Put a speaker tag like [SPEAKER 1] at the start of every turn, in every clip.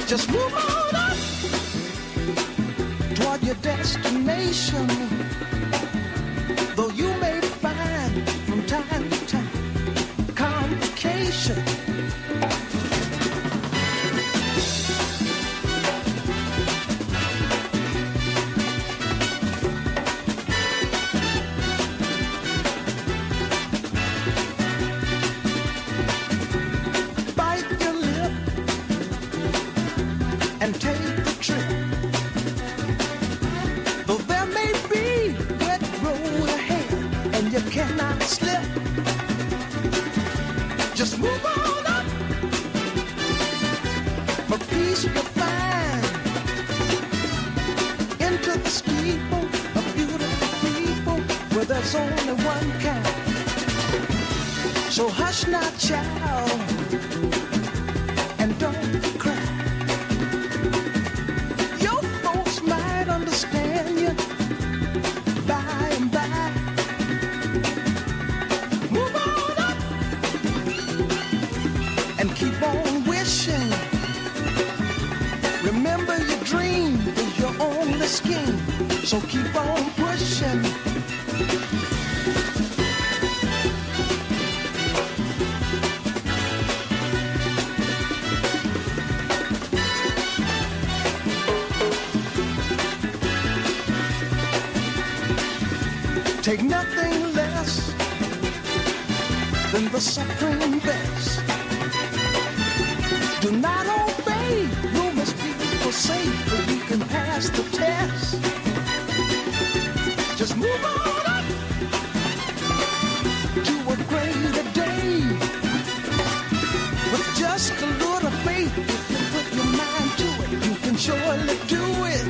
[SPEAKER 1] Just move on up toward your destination. Though you may find from time to time complication. And take the trip. Though there may be wet road ahead and you cannot slip, just move on up. For peace you'll find into the steeple of beautiful people where there's only one kind. So hush now, child, and don't cry. Understand you by and by. Move on up and keep on wishing. Remember your dream is your only scheme, so keep on pushing. Take nothing less than the supreme best. Do not obey, you must be forsake, but you can pass the test. Just move on up to a greater day. With just a little faith, if you put your mind to it, you can surely do it.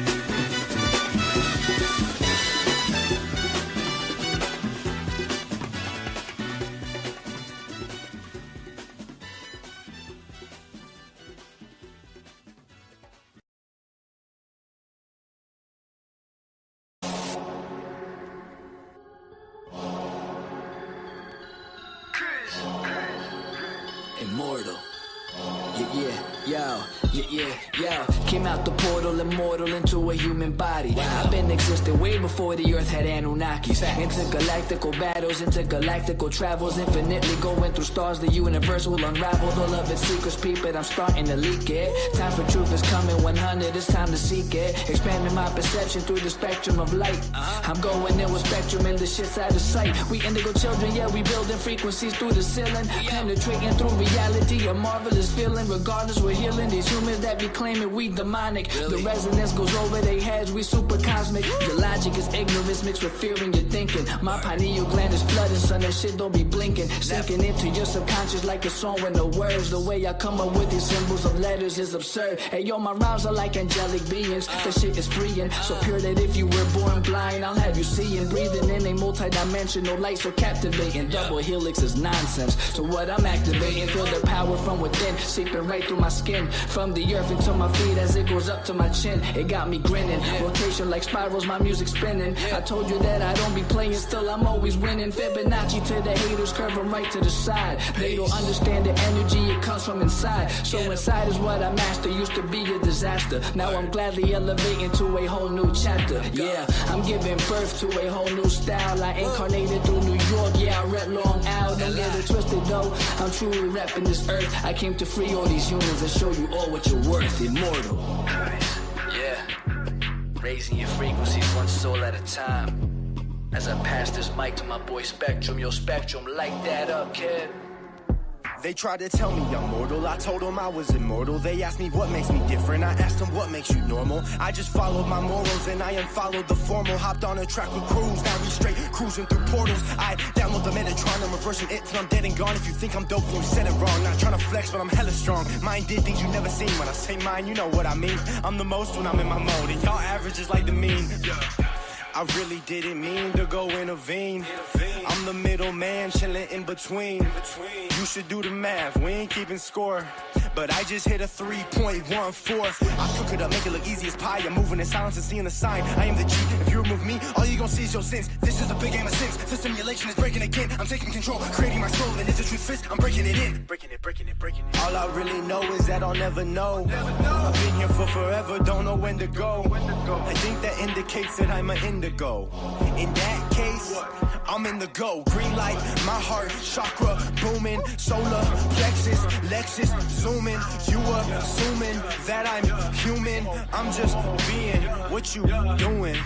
[SPEAKER 2] Immortal. Yeah. Came out the portal, immortal into a human body. Wow. I've been existing way before the earth had Anunnakis. Intergalactical battles, intergalactical travels, infinitely going through stars. The universe will unravel all of its secrets. Peep it, I'm starting to leak it. Time for truth is coming 100, it's time to seek it. Expanding my perception through the spectrum of light. I'm going in with spectrum and the shit's out of sight. We indigo children, yeah, we building frequencies through the ceiling. Penetrating through reality, a marvelous feeling. Regardless, we're healing these humans that be claiming we demonic. Really? The resonance goes over their heads, we super cosmic. Your logic is ignorance mixed with fear in your thinking. My pineal gland is flooding, son, that shit don't be blinking. Sinking into your subconscious like a song with no words. The way I come up with these symbols of letters is absurd. Hey yo, my rhymes are like angelic beings. The shit is freeing, so pure that if you were born blind, I'll have you seeing. Breathing in a multi-dimensional light so captivating. Double helix is nonsense, so what I'm activating, feel the power from within, seeping right through my skin. From the earth into my feet as it goes up to my chin. It got me grinning, rotation like spirals, my music spinning. I told you that I don't be playing, still I'm always winning. Fibonacci to the haters, curve them right to the side. They don't understand the energy, it comes from inside. So inside is what I master, used to be a disaster. Now I'm gladly elevating to a whole new chapter. Yeah, I'm giving birth to a whole new style. I incarnated through New York, yeah, I rep Long Island. Don't get it twisted though, I'm truly repping this earth. I came to free all these humans and show you all what you're worth. Immortal. Yeah, raising your frequencies one soul at a time. As I pass this mic to my boy Spectrum, yo Spectrum, light that up, kid.
[SPEAKER 3] They tried to tell me I'm mortal, I told them I was immortal. They asked me what makes me different, I asked them what makes you normal. I just followed my morals and I unfollowed the formal. Hopped on a track with crews, now we straight cruising through portals. I download the Metatron, I'm reversing it till I'm dead and gone. If you think I'm dope, you said it wrong. Not trying to flex, but I'm hella strong. Mine did things you never seen. When I say mine, you know what I mean. I'm the most when I'm in my mode, and y'all average is like the mean. I really didn't mean to go intervene. I'm the middleman, chilling in between. You should do the math, we ain't keeping score. But I just hit a 3.14. I cook it up, make it look easy as pie. I'm moving in silence and seeing the sign. I am the G. If you remove me, all you gon' see is your sins. This is a big game of sins. The simulation is breaking again. I'm taking control, creating my soul. And if the truth fits, I'm breaking it in. Breaking it. All I really know is that I'll never know. I've been here for forever, don't know when to go. I think that indicates that I'm an indigo. In that case, I'm in the go. Green light, my heart, chakra, booming. Solar, plexus, Lexus, zooming. You assuming that I'm human. I'm just being what you doing.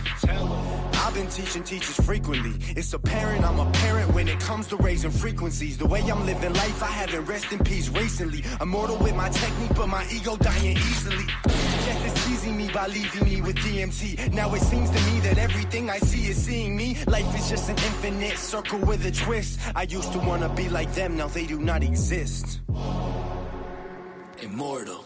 [SPEAKER 3] I've been teaching teachers frequently. It's apparent I'm a parent when it comes to raising frequencies. The way I'm living life, I haven't rest in peace recently. Immortal with my technique, but my ego dying easily. Death is teasing me by leaving me with DMT. Now it seems to me that everything I see is seeing me. Life is just an infinite circle with a twist. I used to wanna be like them, now they do not exist.
[SPEAKER 2] Immortal.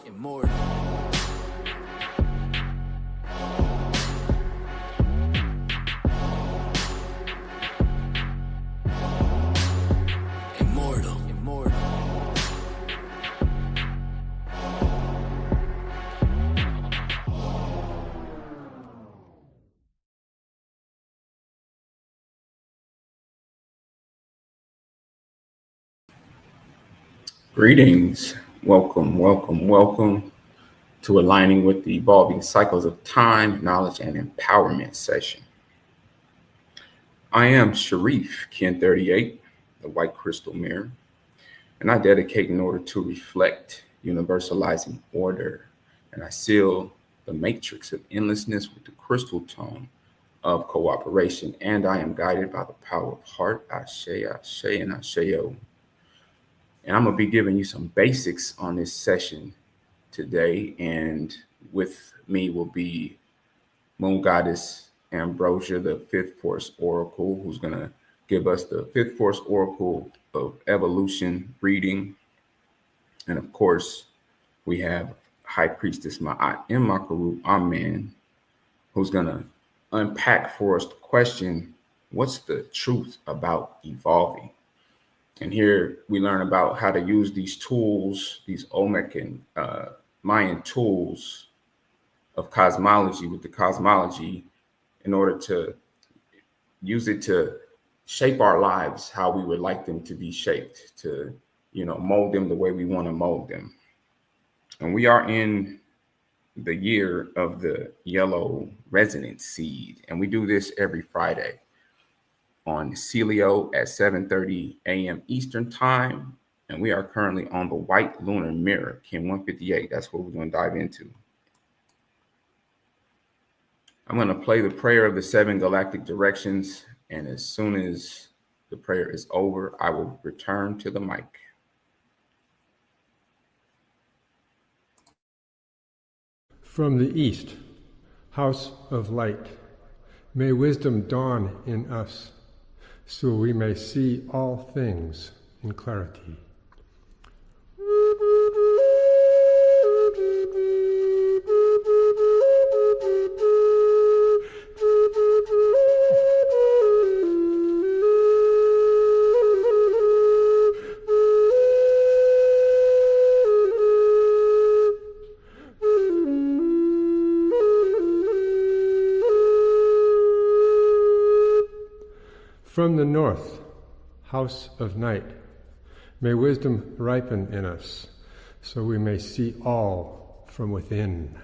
[SPEAKER 4] Greetings. Welcome to Aligning with the Evolving Cycles of Time, Knowledge, and Empowerment session. I am Sharif, Ken 38, the White Crystal Mirror, and I dedicate in order to reflect universalizing order, and I seal the matrix of endlessness with the crystal tone of cooperation, and I am guided by the power of heart. Ashe, Ashe, and Asheo. And I'm going to be giving you some basics on this session today, and with me will be Moon Goddess Ambrosia, the Fifth Force Oracle, who's going to give us the Fifth Force Oracle of Evolution reading. And of course, we have High Priestess Ma'at Makaru Amen, who's going to unpack for us the question, what's the truth about evolving? And here we learn about how to use these tools, these Olmec and Mayan tools of cosmology with the cosmology in order to use it to shape our lives how we would like them to be shaped, to, mold them the way we want to mold them. And we are in the year of the yellow resonance seed. And we do this every Friday on Silio at 7:30 a.m. Eastern time. And we are currently on the white lunar mirror, Kim 158. That's what we're going to dive into. I'm going to play the prayer of the 7 galactic directions. And as soon as the prayer is over, I will return to the mic.
[SPEAKER 5] From the east, house of light, may wisdom dawn in us, so we may see all things in clarity. From the north, house of night, may wisdom ripen in us, so we may see all from within.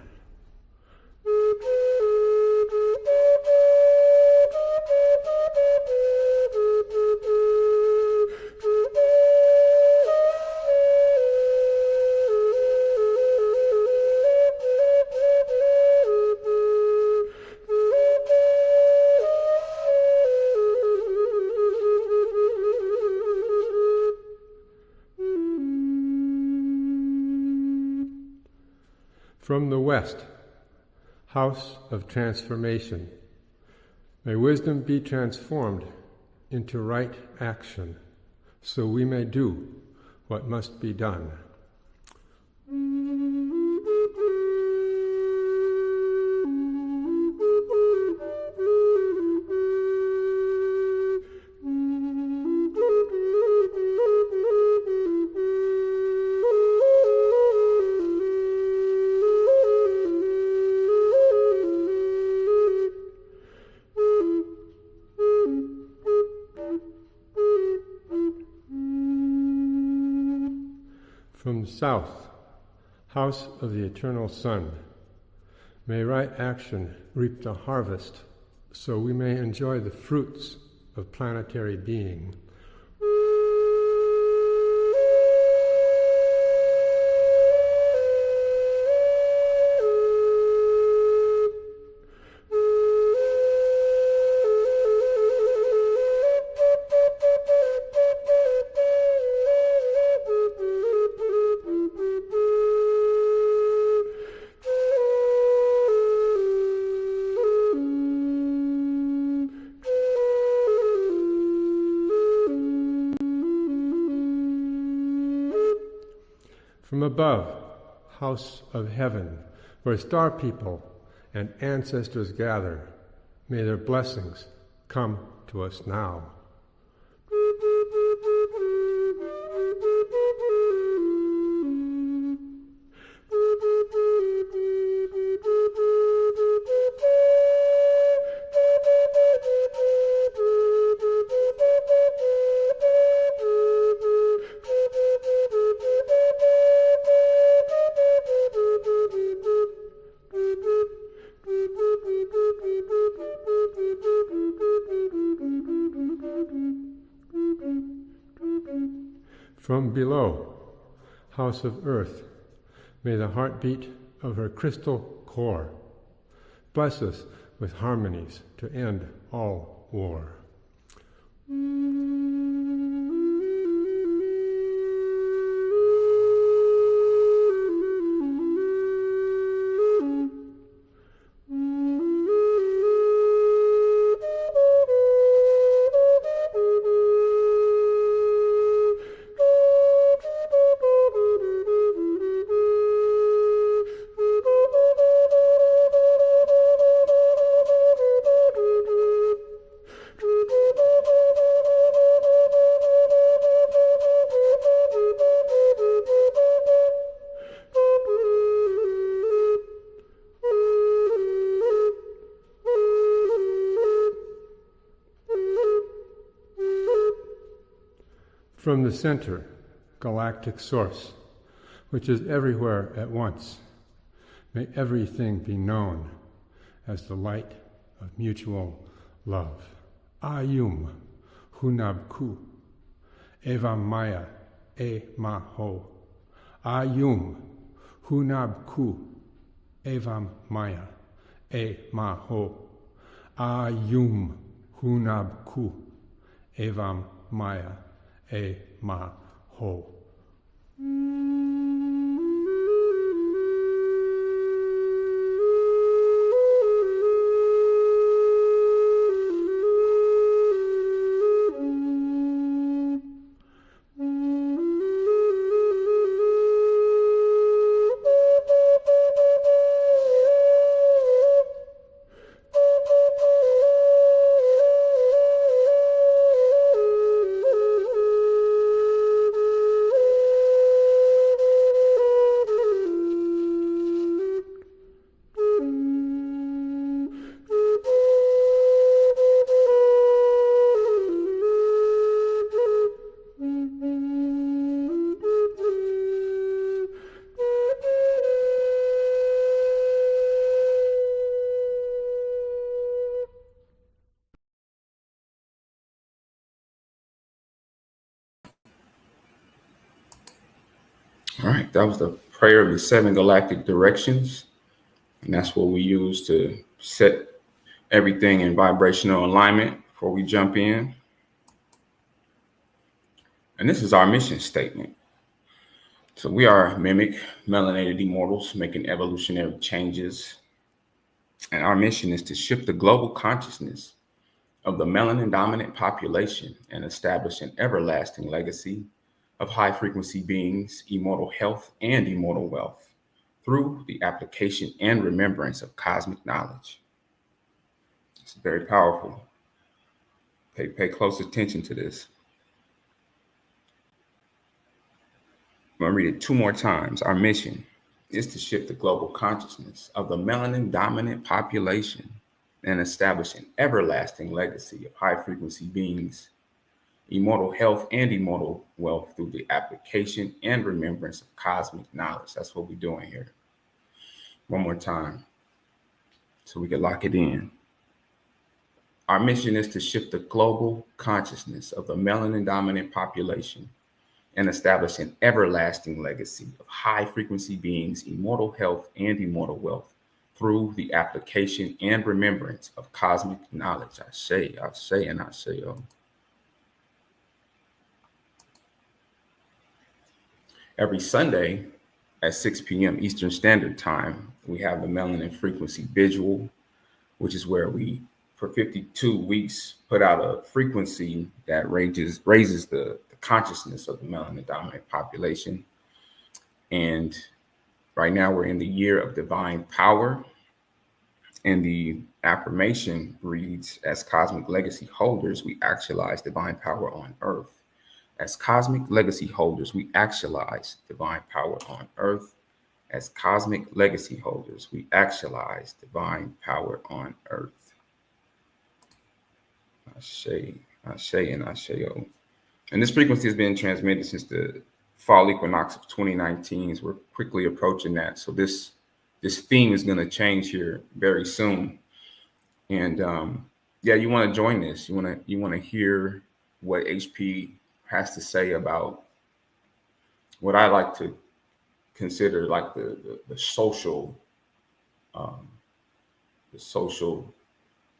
[SPEAKER 5] From the west, house of transformation, may wisdom be transformed into right action, so we may do what must be done. From the south, house of the eternal sun, may right action reap the harvest, so we may enjoy the fruits of planetary being. From above, house of heaven, where star people and ancestors gather, may their blessings come to us now. From below, house of earth, may the heartbeat of her crystal core bless us with harmonies to end all war. From the center, galactic source, which is everywhere at once, may everything be known as the light of mutual love. Ayum hunabku evam maya e maho. Ayum hunabku evam maya e maho. Ayum hunabku evam maya e maho.
[SPEAKER 4] All right, that was the prayer of the seven galactic directions. And that's what we use to set everything in vibrational alignment before we jump in. And this is our mission statement. So we are mimic, melanated immortals making evolutionary changes. And our mission is to shift the global consciousness of the melanin dominant population and establish an everlasting legacy of high frequency beings, immortal health, and immortal wealth through the application and remembrance of cosmic knowledge. It's very powerful. Pay close attention to this. I'm going to read it two more times. Our mission is to shift the global consciousness of the melanin dominant population and establish an everlasting legacy of high frequency beings, immortal health, and immortal wealth through the application and remembrance of cosmic knowledge. That's what we're doing here. One more time so we can lock it in. Our mission is to shift the global consciousness of the melanin dominant population and establish an everlasting legacy of high frequency beings, immortal health, and immortal wealth through the application and remembrance of cosmic knowledge. I say, and I say, oh. Every Sunday at 6 p.m. Eastern Standard Time, we have the Melanin Frequency Visual, which is where we, for 52 weeks, put out a frequency that raises the consciousness of the melanin dominant population. And right now we're in the year of divine power. And the affirmation reads, as cosmic legacy holders, we actualize divine power on earth. As cosmic legacy holders, we actualize divine power on earth. As cosmic legacy holders, we actualize divine power on earth. Ashe, and Asheo. And this frequency has been transmitted since the fall equinox of 2019. So we're quickly approaching that. So this theme is going to change here very soon. And you want to join this. You want to hear what HP has to say about what I like to consider like the social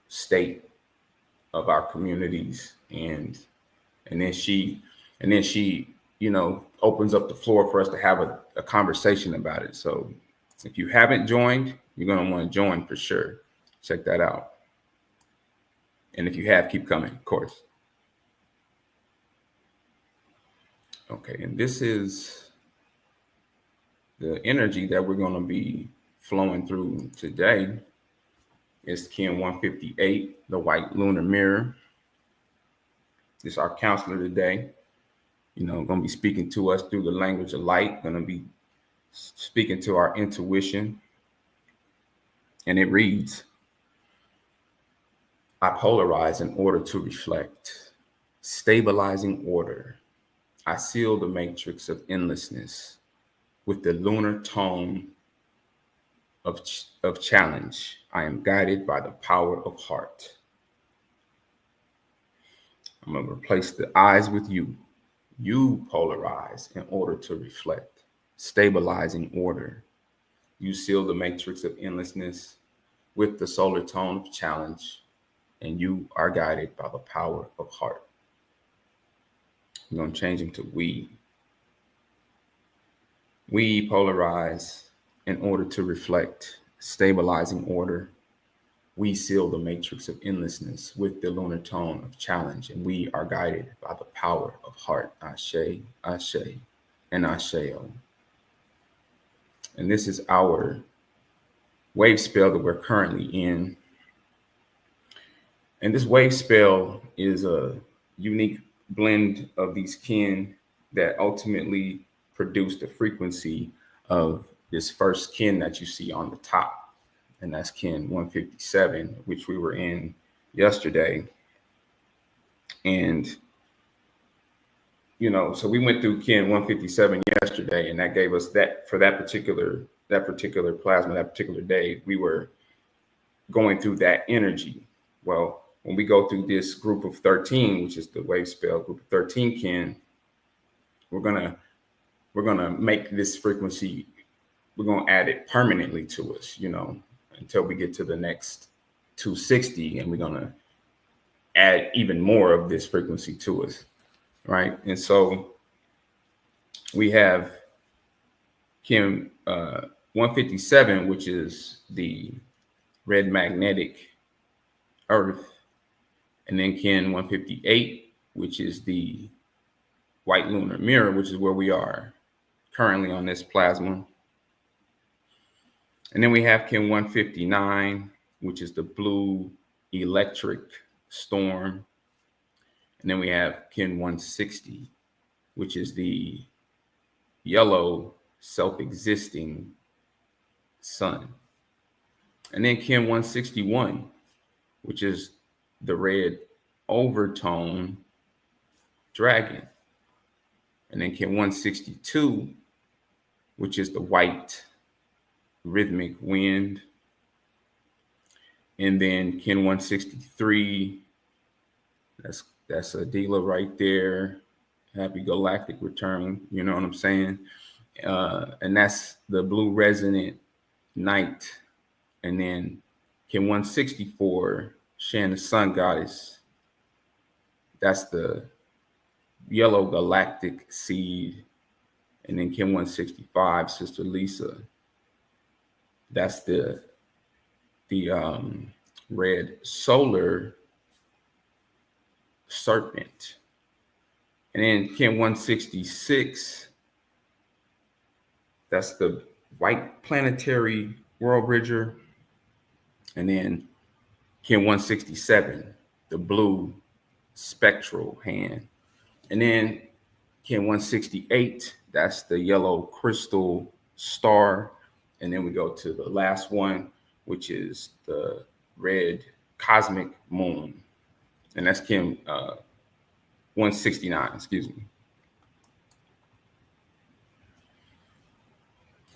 [SPEAKER 4] state of our communities, and then she opens up the floor for us to have a conversation about it. So if you haven't joined, you're going to want to join for sure. Check that out. And if you have, keep coming, of course. Okay, and this is the energy that we're going to be flowing through today. It's Kin 158, the white lunar mirror. It's our counselor today. Going to be speaking to us through the language of light, going to be speaking to our intuition. And it reads, I polarize in order to reflect, stabilizing order. I seal the matrix of endlessness with the lunar tone of challenge. I am guided by the power of heart. I'm going to replace the eyes with you. You polarize in order to reflect, stabilizing order. You seal the matrix of endlessness with the solar tone of challenge, and you are guided by the power of heart. I'm going to change them to we. We polarize in order to reflect, stabilizing order. We seal the matrix of endlessness with the lunar tone of challenge, and we are guided by the power of heart. Ashe, Ashe, and Asheo. And this is our wave spell that we're currently in. And this wave spell is a unique blend of these kin that ultimately produce the frequency of this first kin that you see on the top. And that's Kin 157, which we were in yesterday. And, so we went through Kin 157 yesterday, and that gave us that for that particular plasma, that particular day, we were going through that energy. Well, when we go through this group of 13, which is the wave spell group of 13 kin, we're gonna make this frequency, we're gonna add it permanently to us, until we get to the next 260, and we're gonna add even more of this frequency to us, right? And so we have Kin 157, which is the red magnetic earth, and then Kin 158, which is the white lunar mirror, which is where we are currently on this plasma. And then we have Kin 159, which is the blue electric storm. And then we have Kin 160, which is the yellow self-existing sun. And then Kin 161, which is the red overtone dragon. And then Kin 162, which is the white rhythmic wind. And then Kin 163, that's Adila right there. Happy galactic return, you know what I'm saying? And that's the blue resonant night. And then Kin 164, Shan, the sun goddess. That's the yellow galactic seed. And then Kin 165, Sister Lisa. That's the red solar serpent. And then Kin 166, that's the white planetary world bridger. And then Kin 167, the blue spectral hand. And then Kin 168, that's the yellow crystal star. And then we go to the last one, which is the red cosmic moon. And that's Kin 169, excuse me.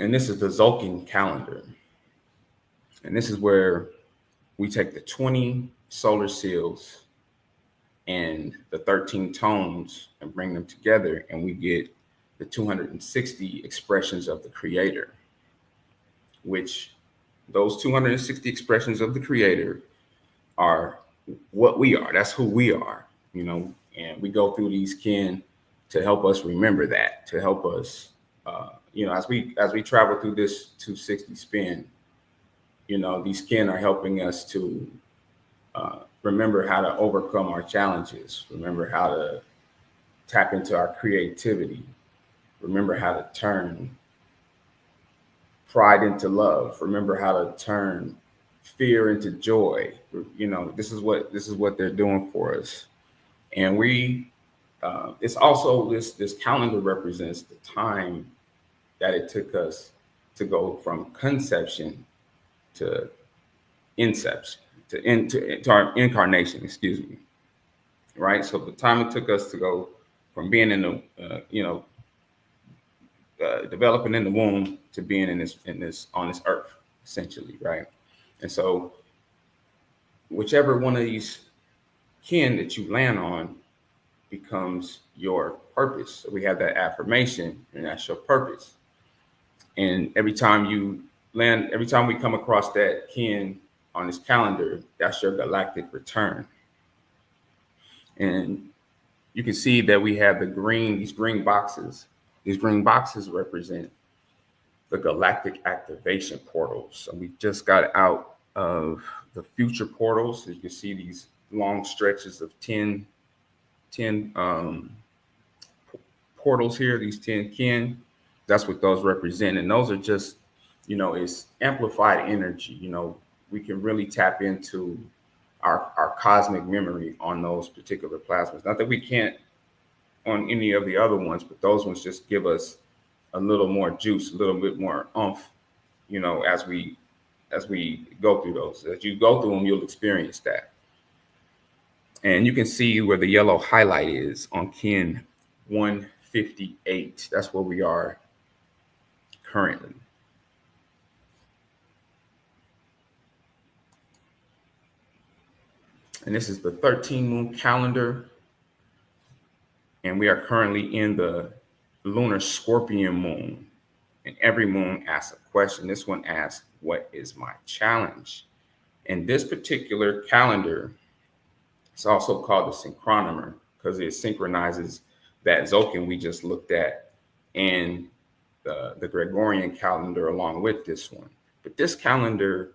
[SPEAKER 4] And this is the Zolkin calendar. And this is where we take the 20 solar seals and the 13 tones and bring them together, and we get the 260 expressions of the creator, which those 260 expressions of the creator are what we are. That's who we are, you know, and we go through these kin to help us remember that, to help us, you know, as we travel through this 260 spin, you know, these kin are helping us to remember how to overcome our challenges, remember how to tap into our creativity, remember how to turn pride into love, remember how to turn fear into joy. You know, this is what they're doing for us. And we it's also this calendar represents the time that it took us to go from conception to inception to our incarnation, excuse me, right? So the time it took us to go from being in the developing in the womb to being in this on this earth, essentially, right? And so whichever one of these kin that you land on becomes your purpose. So we have that affirmation, and that's your purpose. And every time we come across that kin on this calendar, that's your galactic return. And you can see that we have these green boxes. These green boxes represent the galactic activation portals. So we just got out of the future portals. As you can see, these long stretches of 10 portals here, these 10 kin. That's what those represent. And those are just, you know, it's amplified energy. You know, we can really tap into our cosmic memory on those particular plasmas. Not that we can't on any of the other ones, but those ones just give us a little more juice, a little bit more oomph, you know, as we go through those. As you go through them, you'll experience that. And you can see where the yellow highlight is on kin 158. That's where we are currently. And this is the 13 moon calendar. And we are currently in the lunar Scorpion moon. And every moon asks a question. This one asks, what is my challenge? And this particular calendar is also called the synchronomer because it synchronizes that Zocan we just looked at and the Gregorian calendar along with this one. But this calendar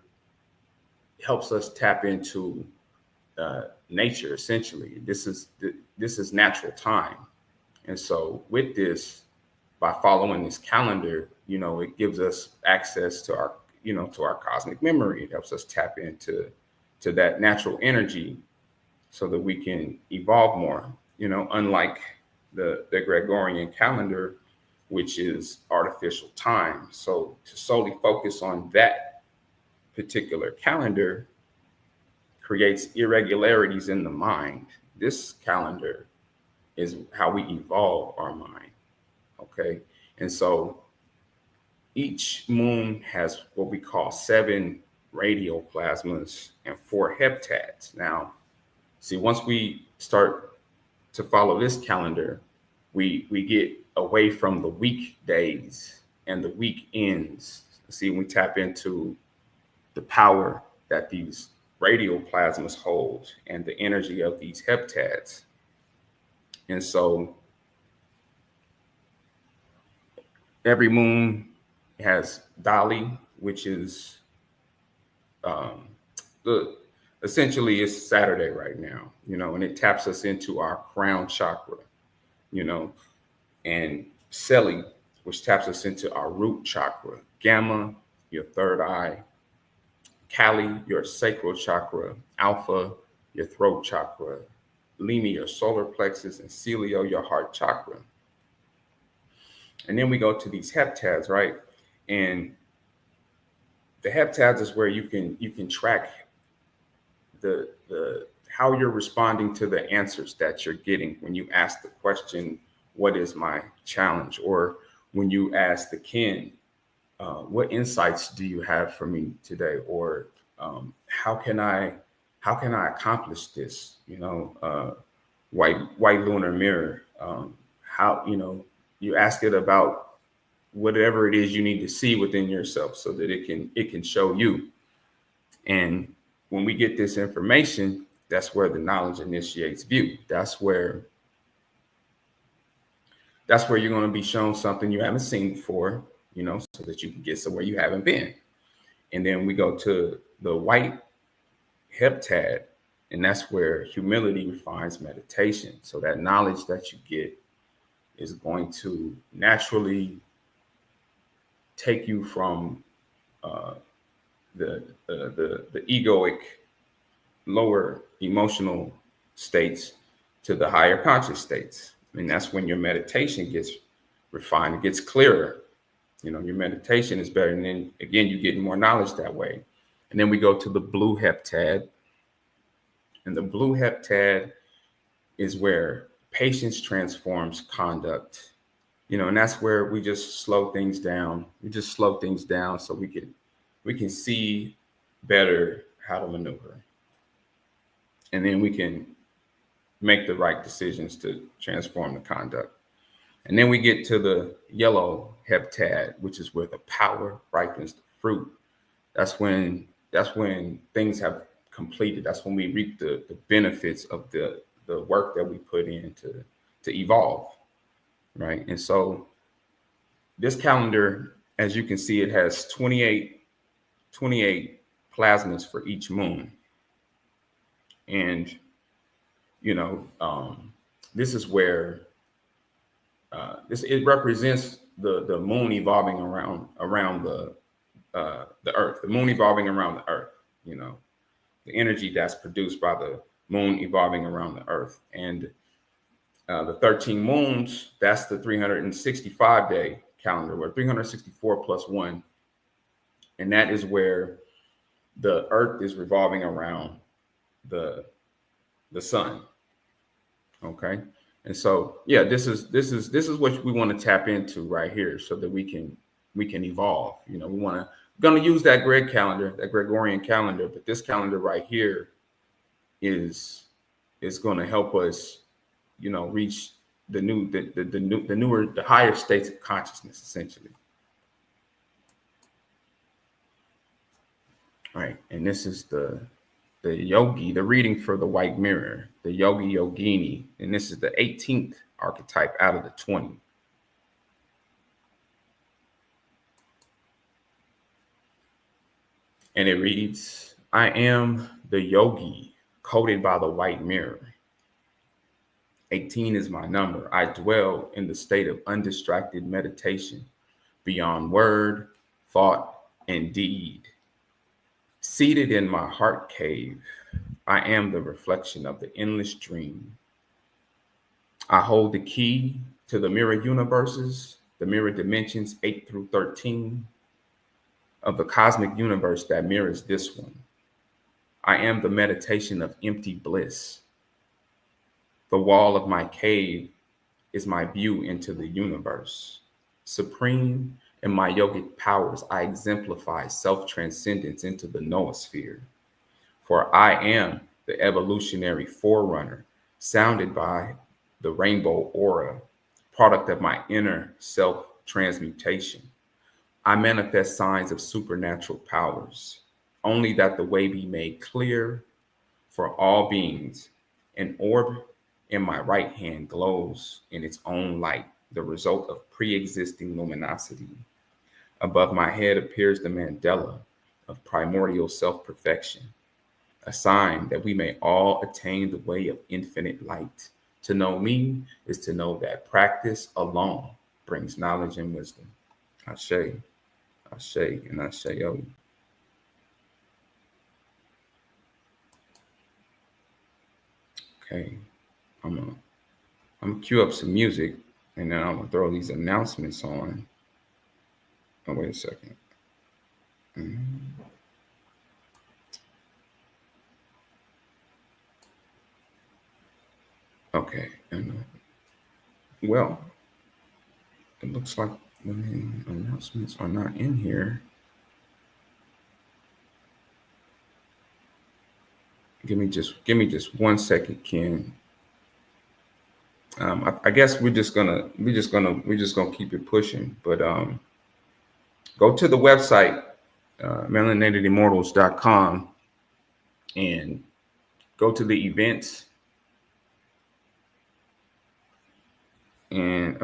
[SPEAKER 4] helps us tap into nature, essentially. This is natural time. And so with this, by following this calendar, you know, it gives us access to our, you know, to our cosmic memory. It helps us tap into that natural energy so that we can evolve more, you know, unlike the Gregorian calendar, which is artificial time. So to solely focus on that particular calendar creates irregularities in the mind. This calendar is how we evolve our mind. Okay. And so each moon has what we call 7 radioplasmas and 4 heptads. Now, see, once we start to follow this calendar, we get away from the weekdays and the weekends. See, we tap into the power that these radioplasmas hold and the energy of these heptads. And so every moon has Dali, which is essentially it's Saturday right now, you know, and it taps us into our crown chakra, you know, and Celi, which taps us into our root chakra, Gamma, your third eye, Kali, your sacral chakra, Alpha, your throat chakra, Limi, your solar plexus, and Silio, your heart chakra. And then we go to these heptads, right? And the heptads is where you can track the how you're responding to the answers that you're getting when you ask the question, what is my challenge? Or when you ask the kin, what insights do you have for me today? Or how can I accomplish this? You know, white lunar mirror. How, you know, you ask it about whatever it is you need to see within yourself so that it can show you. And when we get this information, that's where the knowledge initiates view. That's where you're going to be shown something you haven't seen before, so that you can get somewhere you haven't been. And then we go to the white heptad, and that's where humility refines meditation. So that knowledge that you get is going to naturally take you from the egoic, lower emotional states to the higher conscious states. And that's when your meditation gets refined, it gets clearer. Your meditation is better. And then again, you get more knowledge that way. And then we go to the blue heptad. And the blue heptad is where patience transforms conduct. And that's where we just slow things down. We just slow things down so we can see better how to maneuver. And then we can make the right decisions to transform the conduct. And then we get to the yellow heptad, which is where the power ripens the fruit. That's when things have completed. That's when we reap the benefits of the work that we put in to evolve, right? And so this calendar, as you can see, it has 28 plasmas for each moon. And, this is where it represents the moon evolving around the earth, the moon evolving around the earth, the energy that's produced by the moon evolving around the earth. And the 13 moons, that's the 365-day calendar, where 364 plus 1. And that is where the earth is revolving around the sun. Okay. And so, yeah, this is what we want to tap into right here, so that we can evolve. We're going to use that Gregorian calendar, but this calendar right here is going to help us, reach the higher states of consciousness, essentially. All right, and this is the yogi, the reading for the white mirror, the yogi yogini, and this is the 18th archetype out of the 20. And it reads, I am the yogi coated by the white mirror. 18 is my number. I dwell in the state of undistracted meditation beyond word, thought, and deed. Seated in my heart cave, I am the reflection of the endless dream. I hold the key to the mirror universes, the mirror dimensions 8 through 13 of the cosmic universe that mirrors this one. I am the meditation of empty bliss. The wall of my cave is my view into the universe. Supreme in my yogic powers, I exemplify self-transcendence into the noosphere. For I am the evolutionary forerunner, sounded by the rainbow aura, product of my inner self-transmutation. I manifest signs of supernatural powers, only that the way be made clear for all beings. An orb in my right hand glows in its own light, the result of pre-existing luminosity. Above my head appears the mandala of primordial self-perfection, a sign that we may all attain the way of infinite light. To know me is to know that practice alone brings knowledge and wisdom. Ashe, Ashe, and Asheo. Okay, I'm gonna cue up some music, and then I'm gonna throw these announcements on. Oh, wait a second. Okay, and well, it looks like the announcements are not in here. Give me just 1 second, Ken. I guess we're just gonna keep it pushing, but go to the website, melanatedimmortals.com, and go to the events. And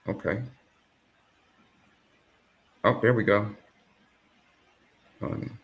[SPEAKER 4] okay. Oh, there we go. Um,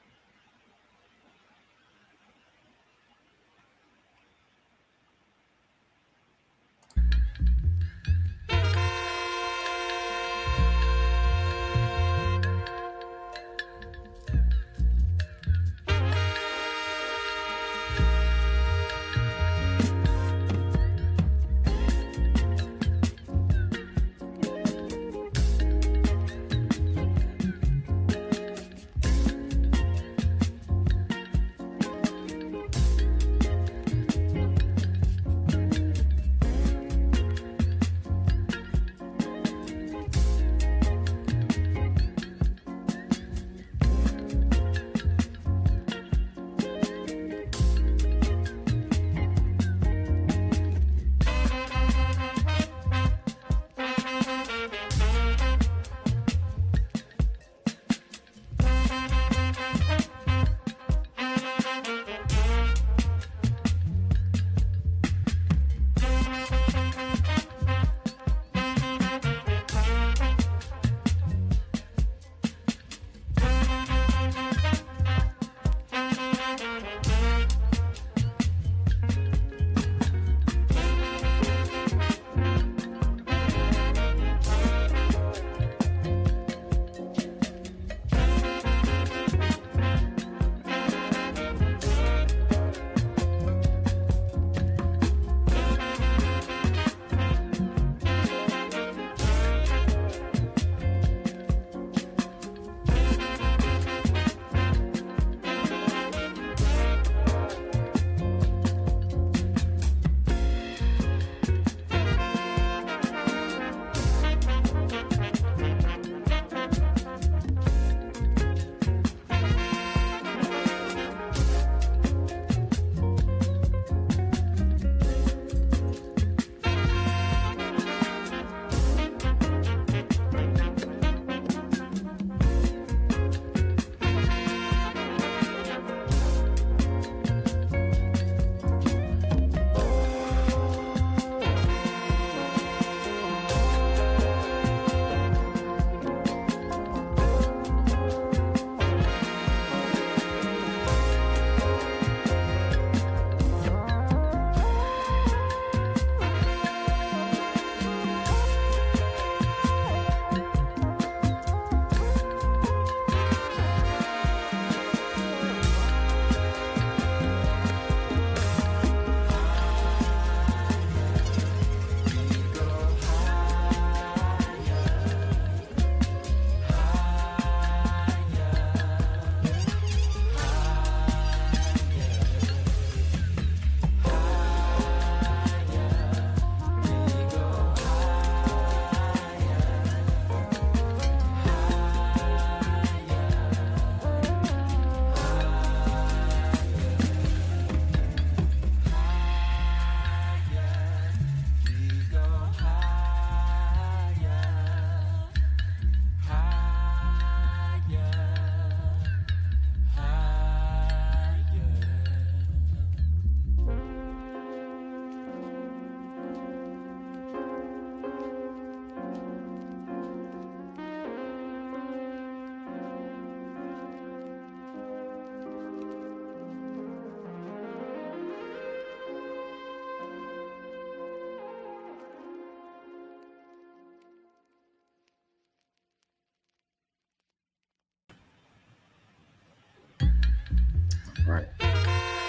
[SPEAKER 4] right.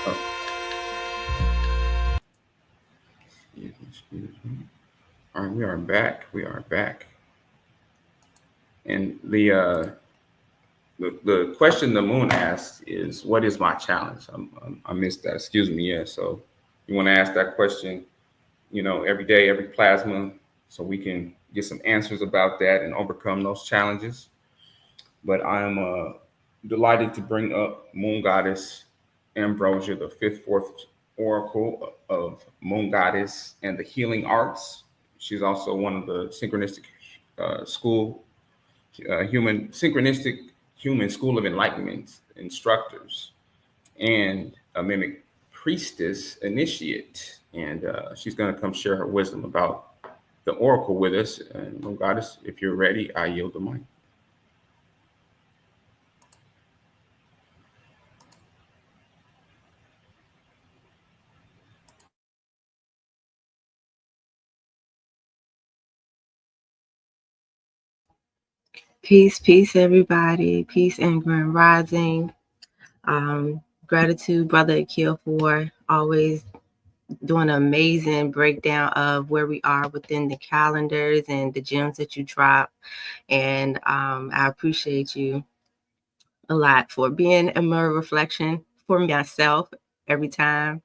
[SPEAKER 4] Oh, excuse me. All right, we are back. We are back. And the question the moon asked is, "What is my challenge?" I missed that. Excuse me. Yeah. So you want to ask that question, every day, every plasma, so we can get some answers about that and overcome those challenges. But I'm delighted to bring up Moon Goddess Ambrosia, the fifth, fourth oracle of Moon Goddess and the healing arts. She's also one of the synchronistic school human synchronistic human school of enlightenment instructors. and a mimic priestess initiate. And she's going to come share her wisdom about the oracle with us. And Moon Goddess, if you're ready, I yield the mic.
[SPEAKER 6] Peace, peace, everybody. Peace and grand rising. Gratitude, Brother Akil, for always doing an amazing breakdown of where we are within the calendars and the gems that you drop. And I appreciate you a lot for being a mirror reflection for myself every time.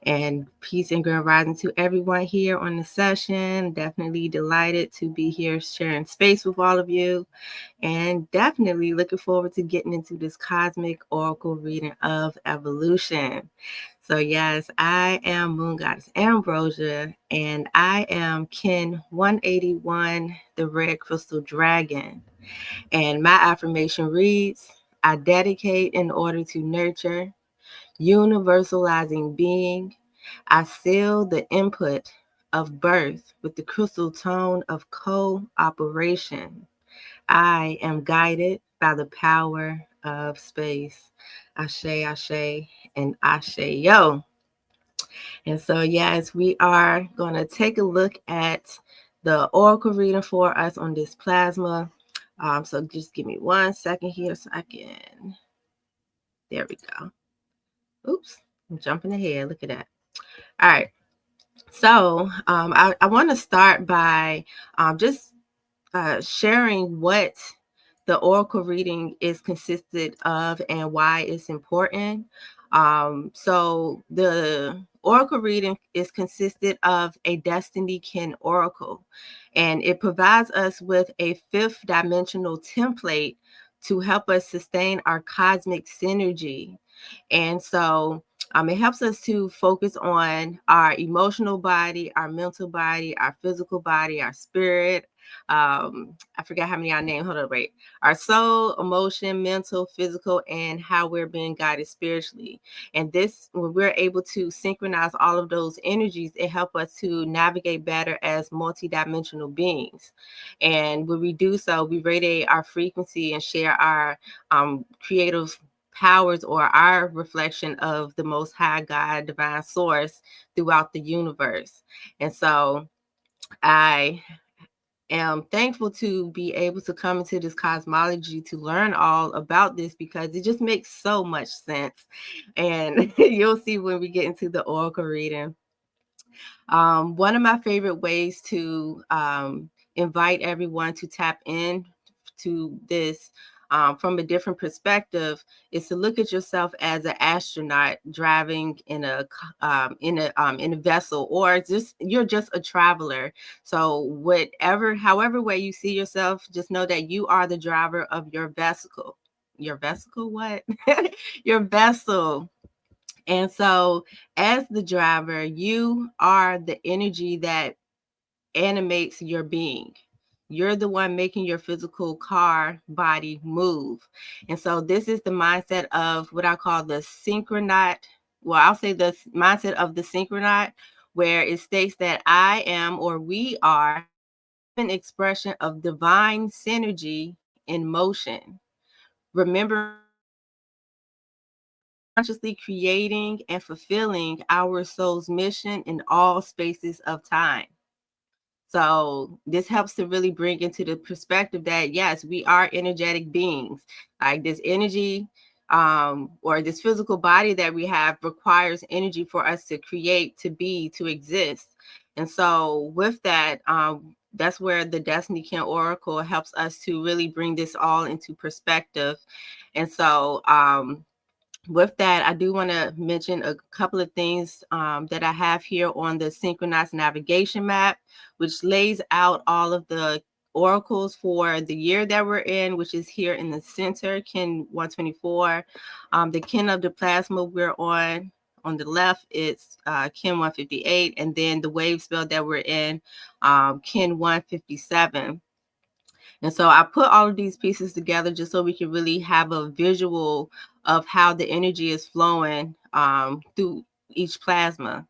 [SPEAKER 6] And peace and grand rising to everyone here on the session. Definitely delighted to be here sharing space with all of you. And definitely looking forward to getting into this cosmic oracle reading of evolution. So yes, I am Moon Goddess Ambrosia, and I am Kin 181, the Red Crystal Dragon. And my affirmation reads, I dedicate in order to nurture, universalizing being. I seal the input of birth with the crystal tone of cooperation. I am guided by the power of space. Ashe, Ashe, and Ashe Yo. And so, yes, we are going to take a look at the oracle reading for us on this plasma. So just give me 1 second here so I can. There we go. Oops, I'm jumping ahead. Look at that. All right. So I want to start by just sharing what the oracle reading is consisted of and why it's important. So the oracle reading is consisted of a Destiny Kin oracle, and it provides us with a 5th dimensional template to help us sustain our cosmic synergy. And so it helps us to focus on our emotional body, our mental body, our physical body, our spirit. I forgot how many I named. Hold on, wait. Our soul, emotion, mental, physical, and how we're being guided spiritually. And this, when we're able to synchronize all of those energies, it helps us to navigate better as multidimensional beings. And when we do so, we radiate our frequency and share our creative powers or our reflection of the Most High God, divine source throughout the universe. And so I am thankful to be able to come into this cosmology to learn all about this because it just makes so much sense. And you'll see when we get into the oracle reading. One of my favorite ways to invite everyone to tap in to this from a different perspective is to look at yourself as an astronaut driving in a vessel, or just you're just a traveler. So however way you see yourself, just know that you are the driver of your vessel. Your vessel, what? Your vessel. And so as the driver, you are the energy that animates your being. You're the one making your physical car body move. And so this is the mindset of what I call the synchronaut. Well, I'll say the mindset of the synchronaut, where it states that I am, or we are, an expression of divine synergy in motion. Remember, consciously creating and fulfilling our soul's mission in all spaces of time. So this helps to really bring into the perspective that, yes, we are energetic beings. Like this energy or this physical body that we have requires energy for us to create, to be, to exist. And so with that, that's where the Destiny Kin Oracle helps us to really bring this all into perspective. And so with that, I do want to mention a couple of things that I have here on the synchronized navigation map, which lays out all of the oracles for the year that we're in, which is here in the center, Kin 124. The Kin of the plasma we're on the left, it's Kin 158, and then the wave spell that we're in, Kin 157. And so I put all of these pieces together just so we can really have a visual of how the energy is flowing through each plasma.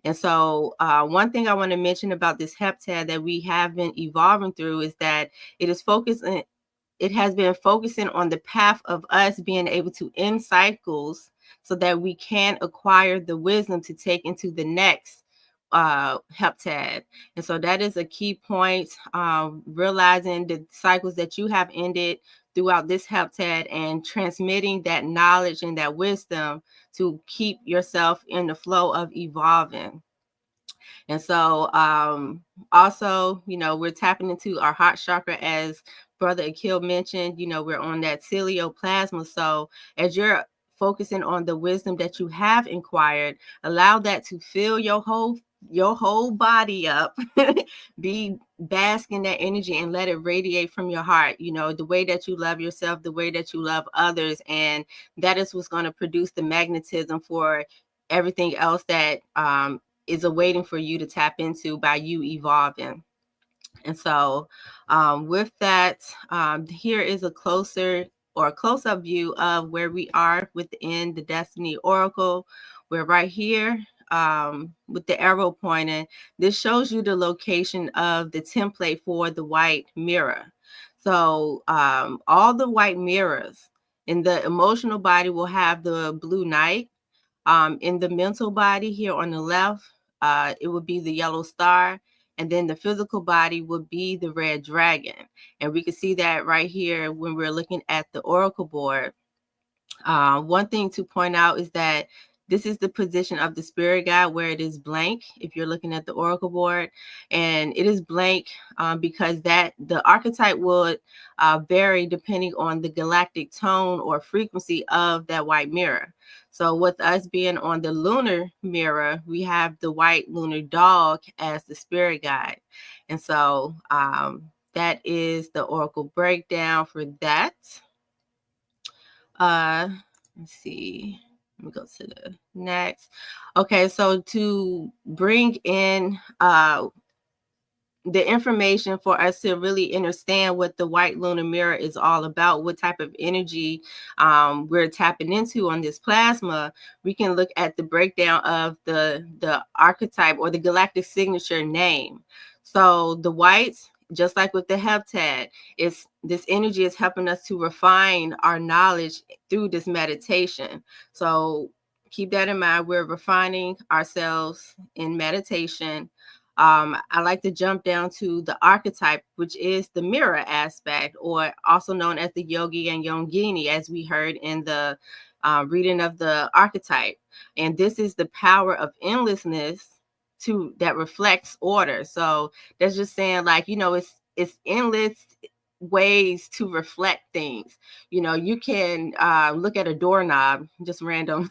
[SPEAKER 6] And so one thing I want to mention about this heptad that we have been evolving through is that it has been focusing on the path of us being able to end cycles so that we can acquire the wisdom to take into the next heptad. And so that is a key point, realizing the cycles that you have ended throughout this heptad and transmitting that knowledge and that wisdom to keep yourself in the flow of evolving. And so also, we're tapping into our heart chakra, as Brother Akil mentioned. We're on that Silio plasma. So as you're focusing on the wisdom that you have inquired, allow that to fill your whole body up. Be bask in that energy and let it radiate from your heart, the way that you love yourself, the way that you love others. And that is what's going to produce the magnetism for everything else that is awaiting for you to tap into by you evolving. And so with that, here is a close-up view of where we are within the Destiny Oracle. We're right here with the arrow pointing. This shows you the location of the template for the white mirror. So all the white mirrors in the emotional body will have the blue knight. In the mental body here on the left, it would be the yellow star. And then the physical body would be the red dragon. And we can see that right here when we're looking at the oracle board. One thing to point out is that this is the position of the spirit guide where it is blank if you're looking at the oracle board. And it is blank because that the archetype would vary depending on the galactic tone or frequency of that white mirror. So with us being on the lunar mirror, we have the white lunar dog as the spirit guide. And so that is the oracle breakdown for that. Let's see. Let me go to the next. Okay, so to bring in the information for us to really understand what the white lunar mirror is all about, what type of energy we're tapping into on this plasma, we can look at the breakdown of the archetype or the galactic signature name. So the whites, just like with the heptad, this energy is helping us to refine our knowledge through this meditation. So keep that in mind. We're refining ourselves in meditation. I like to jump down to the archetype, which is the mirror aspect, or also known as the yogi and yogini, as we heard in the reading of the archetype. And this is the power of endlessness that reflects order. So that's just saying, like, it's endless ways to reflect things. You can look at a doorknob, just random.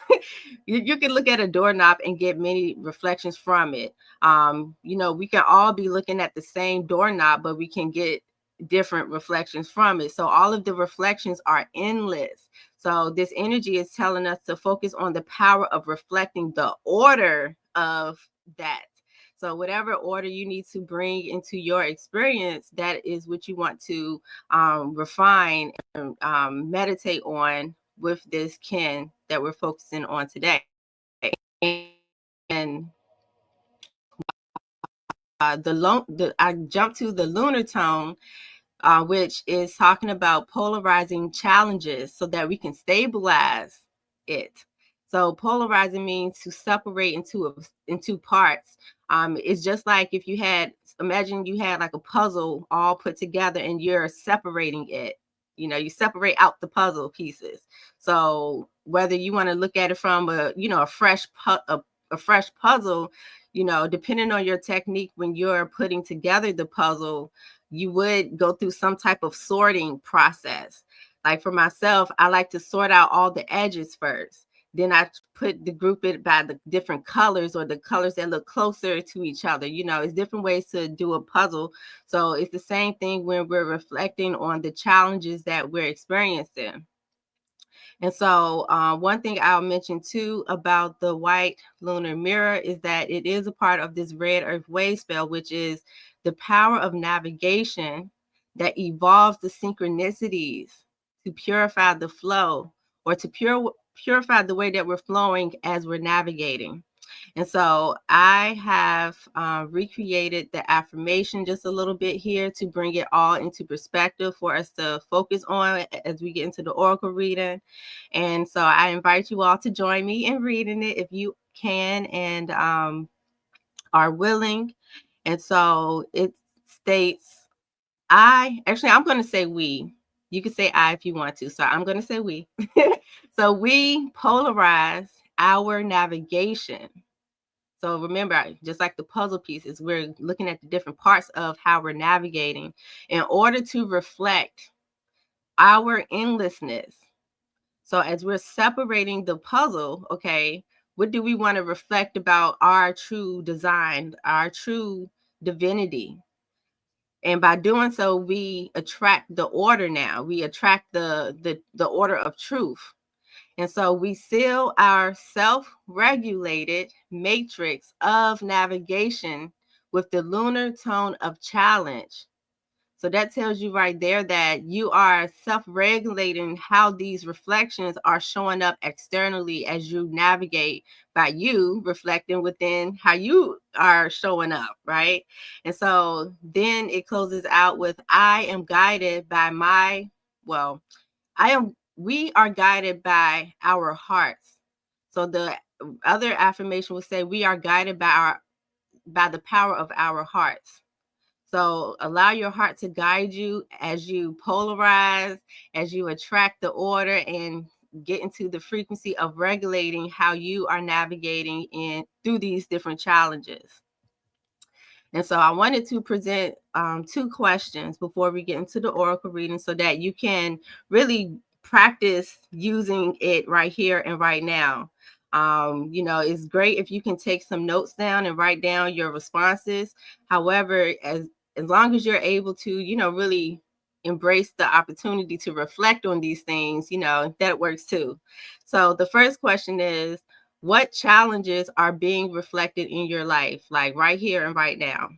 [SPEAKER 6] You can look at a doorknob and get many reflections from it. We can all be looking at the same doorknob, but we can get different reflections from it. So all of the reflections are endless. So this energy is telling us to focus on the power of reflecting the order of that. So whatever order you need to bring into your experience, that is what you want to refine and meditate on with this kin that we're focusing on today. And I jumped to the lunar tone, which is talking about polarizing challenges so that we can stabilize it. So polarizing means to separate into parts. It's just like if imagine you had like a puzzle all put together and you're separating it. You separate out the puzzle pieces. So whether you want to look at it from a fresh puzzle, depending on your technique when you're putting together the puzzle, you would go through some type of sorting process. Like for myself, I like to sort out all the edges first. Then I group it by the different colors or the colors that look closer to each other. It's different ways to do a puzzle. So it's the same thing when we're reflecting on the challenges that we're experiencing. And so one thing I'll mention too about the white lunar mirror is that it is a part of this red earth wave spell, which is the power of navigation that evolves the synchronicities to purify the flow or to purify the way that we're flowing as we're navigating. And so I have recreated the affirmation just a little bit here to bring it all into perspective for us to focus on as we get into the oracle reading. And so I invite you all to join me in reading it if you can and are willing. And so it states, I'm going to say we. You can say I if you want to. So I'm going to say we. So we polarize our navigation. So remember, just like the puzzle pieces, we're looking at the different parts of how we're navigating in order to reflect our endlessness. So as we're separating the puzzle, okay, what do we want to reflect about our true design, our true divinity? And by doing so, we attract the order now. We attract the order of truth. And so we seal our self-regulated matrix of navigation with the lunar tone of challenge. So that tells you right there that you are self-regulating how these reflections are showing up externally as you navigate by you reflecting within how you are showing up, right? And so then it closes out with, I am guided by we are guided by our hearts. So the other affirmation would say, we are guided by the power of our hearts. So allow your heart to guide you as you polarize, as you attract the order and get into the frequency of regulating how you are navigating through these different challenges. And so I wanted to present 2 questions before we get into the oracle reading so that you can really practice using it right here and right now. It's great if you can take some notes down and write down your responses. However, as long as you're able to, really embrace the opportunity to reflect on these things, that works too. So the first question is, what challenges are being reflected in your life, like right here and right now?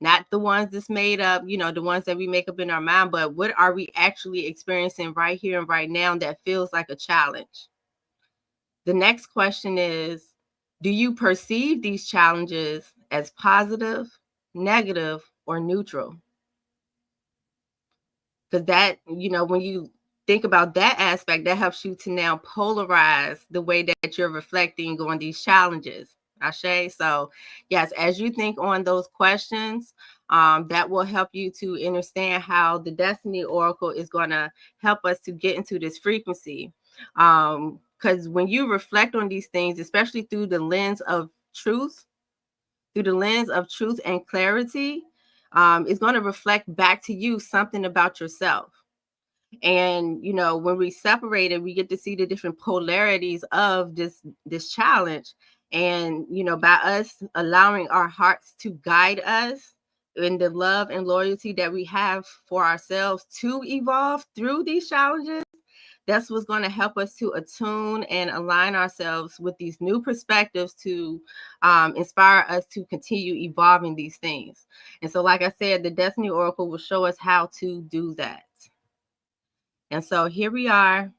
[SPEAKER 6] Not the ones that's made up, the ones that we make up in our mind, but what are we actually experiencing right here and right now that feels like a challenge? The next question is, do you perceive these challenges as positive, negative, or neutral? Because that, when you think about that aspect, that helps you to now polarize the way that you're reflecting on these challenges. Ashe. So yes, as you think on those questions, that will help you to understand how the Destiny Oracle is going to help us to get into this frequency. Because when you reflect on these things, especially through the lens of truth and clarity, it's going to reflect back to you something about yourself. And when we separate it, we get to see the different polarities of this challenge. And by us allowing our hearts to guide us in the love and loyalty that we have for ourselves to evolve through these challenges, that's what's going to help us to attune and align ourselves with these new perspectives to inspire us to continue evolving these things. And so, like I said, the Destiny Oracle will show us how to do that. And so here we are.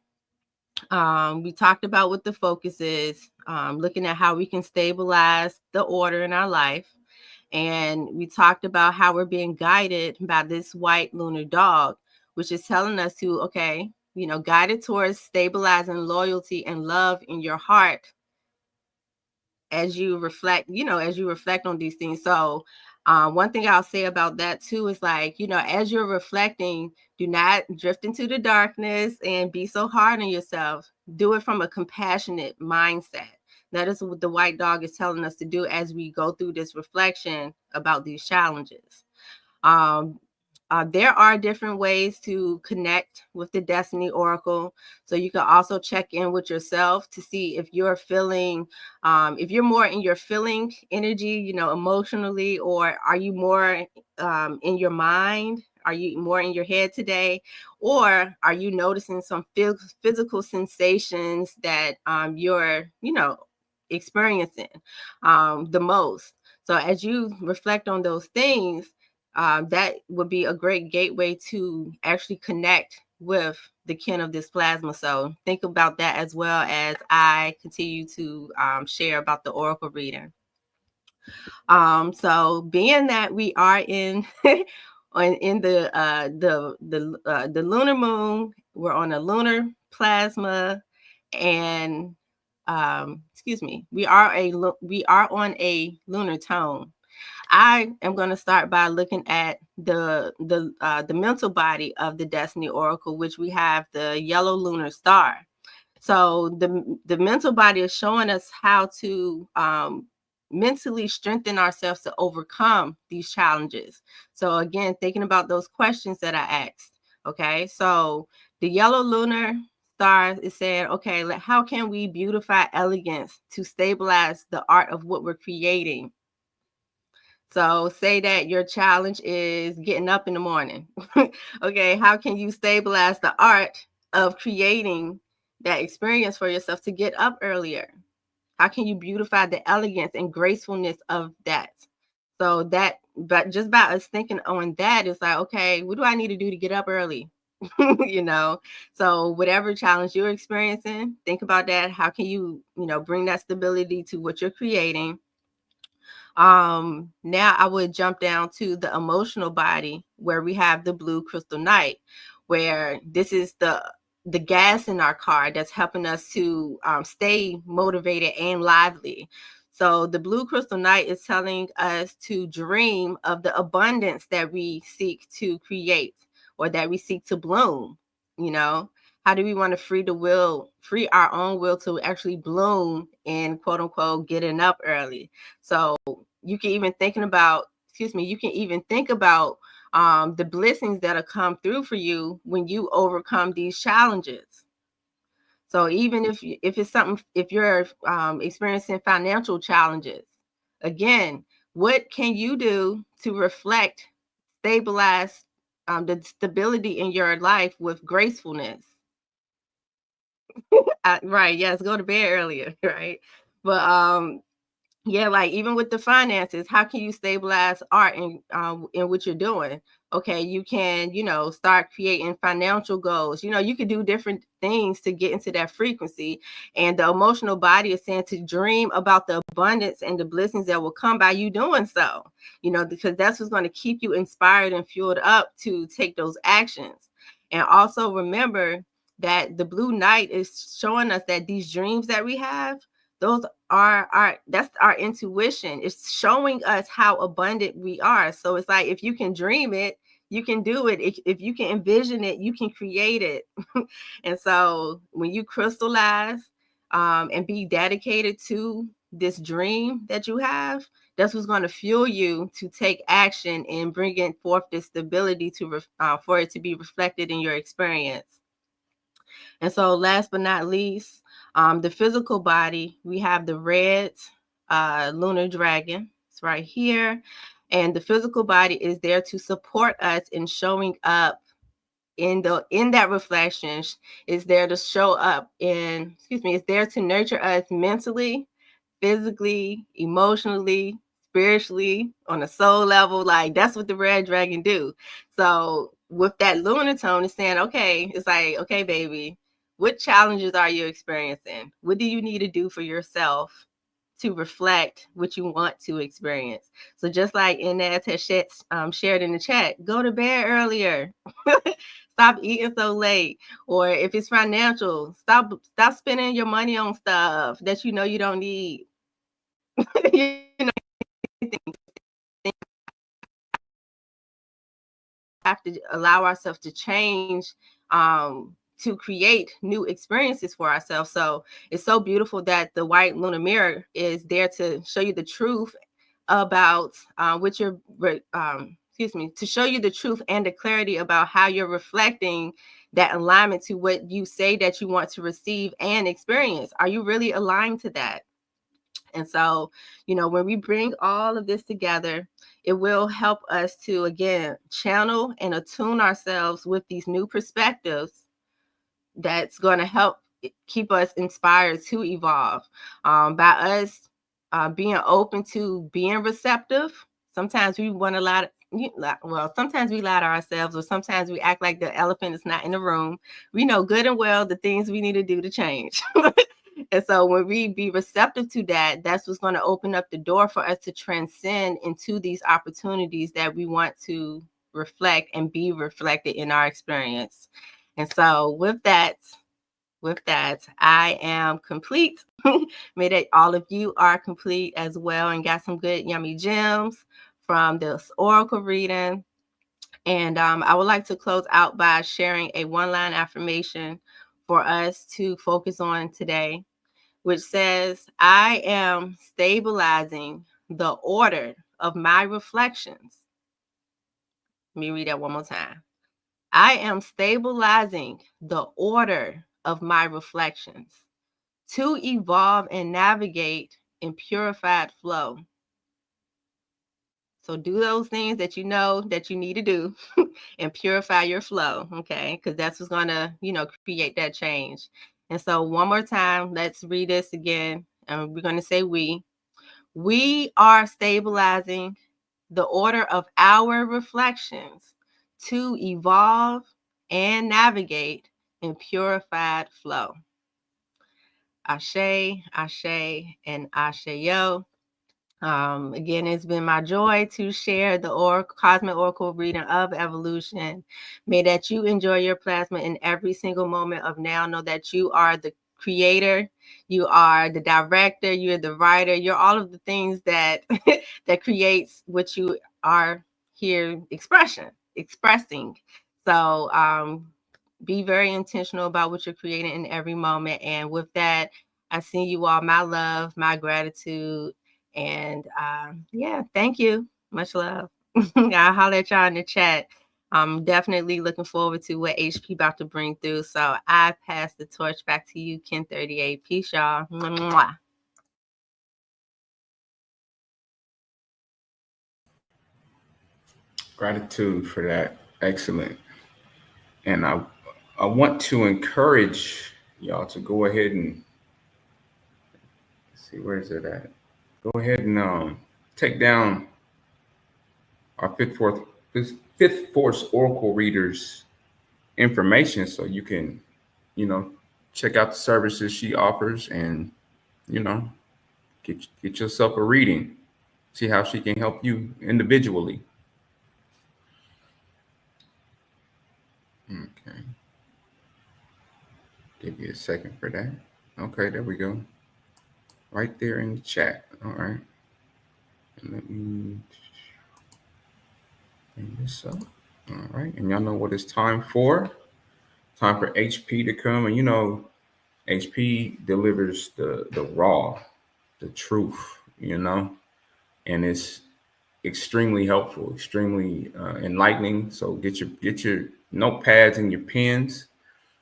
[SPEAKER 6] We talked about what the focus is, looking at how we can stabilize the order in our life. And we talked about how we're being guided by this white lunar dog, which is telling us to, guided towards stabilizing loyalty and love in your heart as you reflect on these things. So one thing I'll say about that too is as you're reflecting, do not drift into the darkness and be so hard on yourself. Do it from a compassionate mindset. That is what the white dog is telling us to do as we go through this reflection about these challenges. There are different ways to connect with the Destiny Oracle. So you can also check in with yourself to see if you're feeling, if you're more in your feeling energy, emotionally, or are you more in your mind? Are you more in your head today? Or are you noticing some physical sensations that you're, experiencing the most? So as you reflect on those things, that would be a great gateway to actually connect with the kin of this plasma. So think about that as well as I continue to share about the oracle reading. So being that we are in in the lunar moon, we're on a lunar plasma, and excuse me, we are on a lunar tone. I am going to start by looking at the mental body of the Destiny Oracle, which we have the yellow lunar star. So the mental body is showing us how to mentally strengthen ourselves to overcome these challenges. So again, thinking about those questions that I asked. Okay, so the yellow lunar star is saying, okay, how can we beautify elegance to stabilize the art of what we're creating? So say that your challenge is getting up in the morning. Okay, how can you stabilize the art of creating that experience for yourself to get up earlier? How can you beautify the elegance and gracefulness of that? So that, but just by us thinking on that, it's like, okay, what do I need to do to get up early? You know, so whatever challenge you're experiencing, think about that. How can you, bring that stability to what you're creating? Now I would jump down to the emotional body where we have the blue crystal night, where this is the gas in our car that's helping us to stay motivated and lively. So the blue crystal night is telling us to dream of the abundance that we seek to create or that we seek to bloom. How do we want to free our own will to actually bloom and quote unquote getting up early? So you can even think about the blessings that'll come through for you when you overcome these challenges. So even if you're experiencing financial challenges, again, what can you do to stabilize the stability in your life with gracefulness? Right. Yes. Go to bed earlier. Right. But yeah, like even with the finances, how can you stabilize art in what you're doing? Okay, you can, start creating financial goals. You could do different things to get into that frequency. And the emotional body is saying to dream about the abundance and the blessings that will come by you doing so, because that's what's going to keep you inspired and fueled up to take those actions. And also remember that the blue night is showing us that these dreams that we have, those that's our intuition. It's showing us how abundant we are. So it's like, if you can dream it, you can do it. If you can envision it, you can create it. And so when you crystallize and be dedicated to this dream that you have, that's what's going to fuel you to take action and bringing forth this stability for it to be reflected in your experience. And so last but not least, the physical body, we have the red lunar dragon. It's right here. And the physical body is there to support us in showing up in that reflection. Is there to show up is there to nurture us mentally, physically, emotionally, spiritually, on a soul level. Like, that's what the red dragon do. So with that lunar tone, it's saying, okay, it's like, okay, baby, what challenges are you experiencing? What do you need to do for yourself to reflect what you want to experience? So just like Inez has shared in the chat, go to bed earlier. Stop eating so late. Or if it's financial, stop spending your money on stuff that you know you don't need. Have to allow ourselves to change to create new experiences for ourselves. So it's so beautiful that the white lunar mirror is there to show you the truth about to show you the truth and the clarity about how you're reflecting that alignment to what you say that you want to receive and experience. Are you really aligned to that? And so, when we bring all of this together, it will help us to, again, channel and attune ourselves with these new perspectives that's going to help keep us inspired to evolve by us being open to being receptive. Sometimes we want a lot well, sometimes we lie to ourselves, or sometimes we act like the elephant is not in the room. We know good and well the things we need to do to change. And so when we be receptive to that, that's what's going to open up the door for us to transcend into these opportunities that we want to reflect and be reflected in our experience. And so with that, I am complete. May that all of you are complete as well and got some good yummy gems from this oracle reading. And I would like to close out by sharing a one-line affirmation for us to focus on today, which says, I am stabilizing the order of my reflections. Let me read that one more time. I am stabilizing the order of my reflections to evolve and navigate in purified flow. So do those things that you know that you need to do and purify your flow, okay? Because that's what's going to, create that change. And so one more time, let's read this again. And we're going to say we are stabilizing the order of our reflections to evolve and navigate in purified flow. Ashe, Ashe, and Asheo. Again, it's been my joy to share the Cosmic Oracle reading of Evolution. May that you enjoy your plasma in every single moment of now. Know that you are the creator, you are the director, you're the writer, you're all of the things that that creates what you are here expressing. So be very intentional about what you're creating in every moment. And with that, I send you all my love, my gratitude, and thank you. Much love. I'll holler at y'all in the chat. I'm definitely looking forward to what HP about to bring through. So I pass the torch back to you, Ken 38. Peace, y'all. Mwah.
[SPEAKER 4] Gratitude for that. Excellent. And I want to encourage y'all to go ahead and see, where is it at? Go ahead and take down our fifth force oracle readers information, so you can, check out the services she offers, and get yourself a reading. See how she can help you individually. Okay. Give you a second for that. Okay, there we go. Right there in the chat. All right. And let me bring this up. All right. And y'all know what it's time for. Time for HP to come. And HP delivers the raw, the truth, and it's extremely helpful, extremely enlightening. So get your notepads and your pens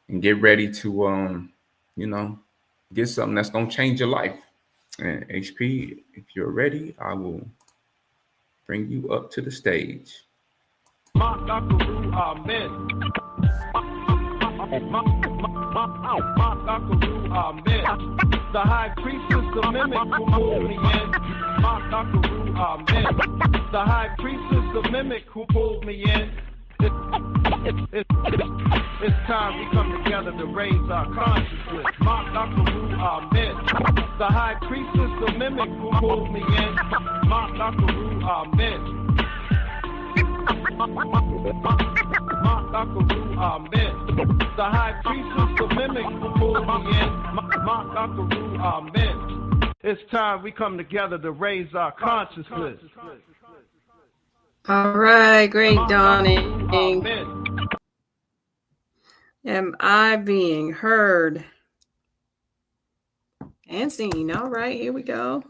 [SPEAKER 4] and get ready to get something that's gonna change your life. And HP, if you're ready, I will bring you up to the stage.
[SPEAKER 7] The high priestess of mimic who pulled me in. The high priestess of mimic who pulled me in. It's time we come together to raise our consciousness. The high priestess of mimic who pulled me in. The high priestess of mimic who pulled me in. It's time we come together to raise our consciousness.
[SPEAKER 8] All right, great dawning. Am I being heard and seen? All right, here we go.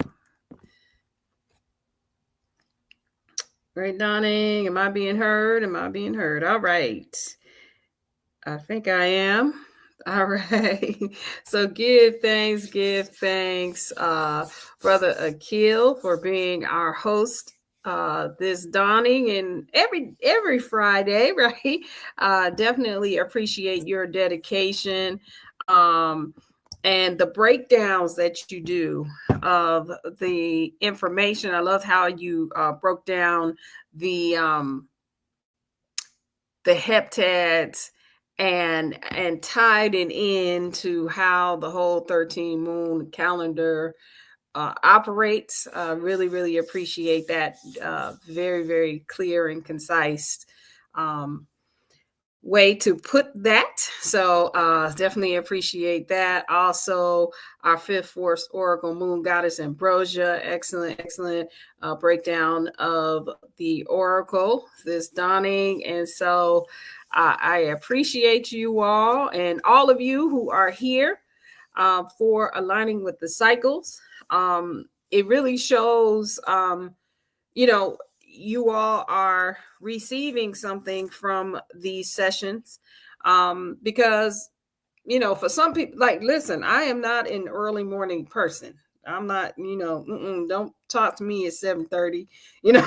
[SPEAKER 8] Great dawning. Am I being heard? Am I being heard? All right. I think I am. All right. So give thanks, Brother Akil, for being our host this dawning and every Friday, right? Definitely appreciate your dedication. and the breakdowns that you do of the information. I love how you broke down the heptads and tied it into how the whole 13 moon calendar operates. Really, really appreciate that. Very, very clear and concise way to put that. So definitely appreciate that. Also, our fifth force oracle, moon goddess Ambrosia. Excellent, excellent breakdown of the oracle this dawning. And so I appreciate you all and all of you who are here for aligning with the cycles. It really shows, you all are receiving something from these sessions because, for some people, like, listen, I am not an early morning person. I'm not, don't talk to me at 7:30, I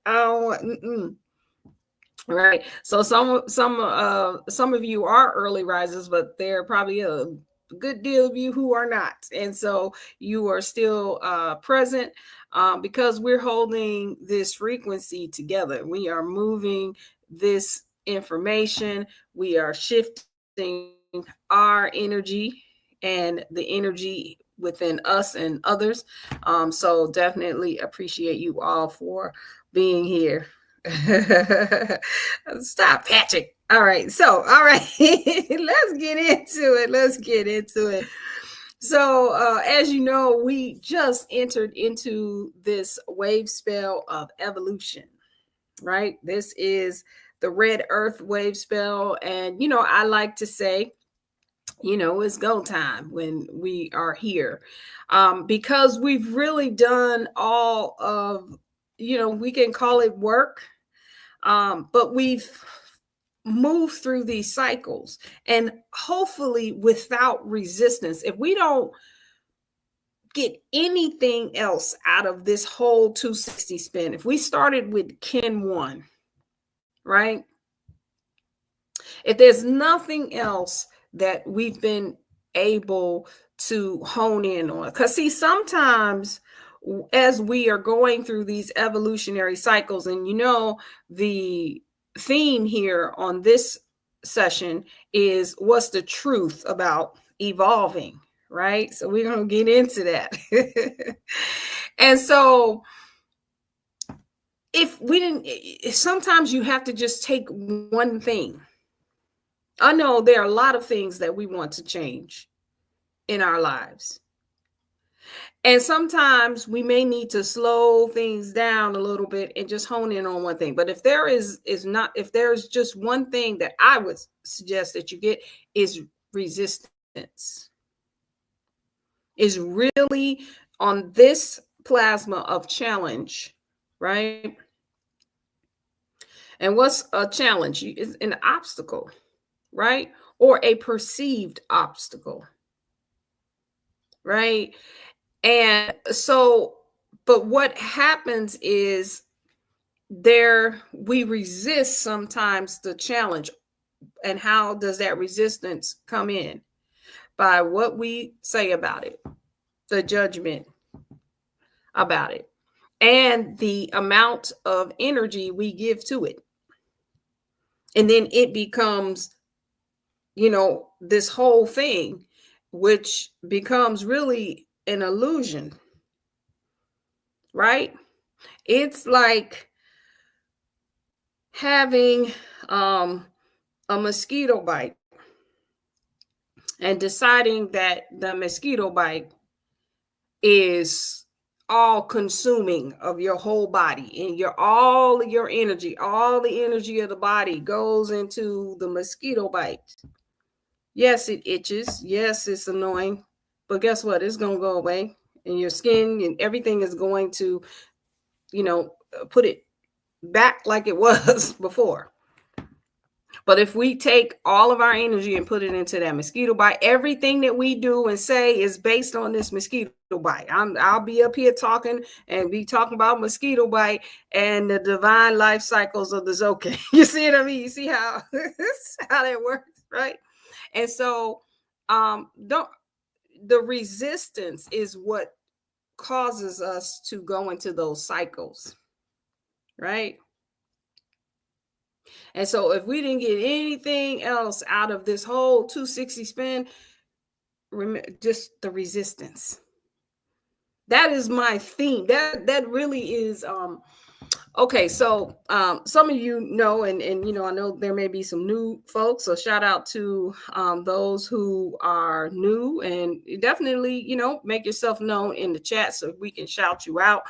[SPEAKER 8] don't want, right. So some of you are early risers, but there are probably a good deal of you who are not, and so you are still present because we're holding this frequency together. We are moving this information. We are shifting our energy and the energy within us and others. So definitely appreciate you all for being here. Stop, Patrick. All right. Let's get into it. So as you know, we just entered into this wave spell of evolution, right? This is the red earth wave spell. And, I like to say, it's go time when we are here because we've really done all of, we can call it work. But we've moved through these cycles and hopefully without resistance. If we don't get anything else out of this whole 260 spin, if we started with Kin 1, right? If there's nothing else that we've been able to hone in on, because see, sometimes as we are going through these evolutionary cycles, and the theme here on this session is what's the truth about evolving, right? So we're going to get into that. And so sometimes you have to just take one thing. I know there are a lot of things that we want to change in our lives. And sometimes we may need to slow things down a little bit and just hone in on one thing. But if there's just one thing that I would suggest that you get is resistance. Is really on this plasma of challenge, right? And what's a challenge? It's an obstacle, right? Or a perceived obstacle, right? And so, but what happens is we resist sometimes the challenge. And how does that resistance come in? By what we say about it, the judgment about it, and the amount of energy we give to it. And then it becomes, this whole thing, which becomes really an illusion, right? It's like having a mosquito bite and deciding that the mosquito bite is all consuming of your whole body, and all of your energy, all the energy of the body goes into the mosquito bite. Yes, it itches. Yes, it's annoying, but guess what? It's going to go away, and your skin and everything is going to, put it back like it was before. But if we take all of our energy and put it into that mosquito bite, everything that we do and say is based on this mosquito bite. I'll be up here talking and be talking about mosquito bite and the divine life cycles of the Zocan. You see what I mean? You see how that works, right? And so don't the resistance is what causes us to go into those cycles, right? And so if we didn't get anything else out of this whole 260 spin, just the resistance. That is my theme. That really is okay. So some of you know, and you know, I know there may be some new folks. So shout out to those who are new, and definitely, you know, make yourself known in the chat so we can shout you out.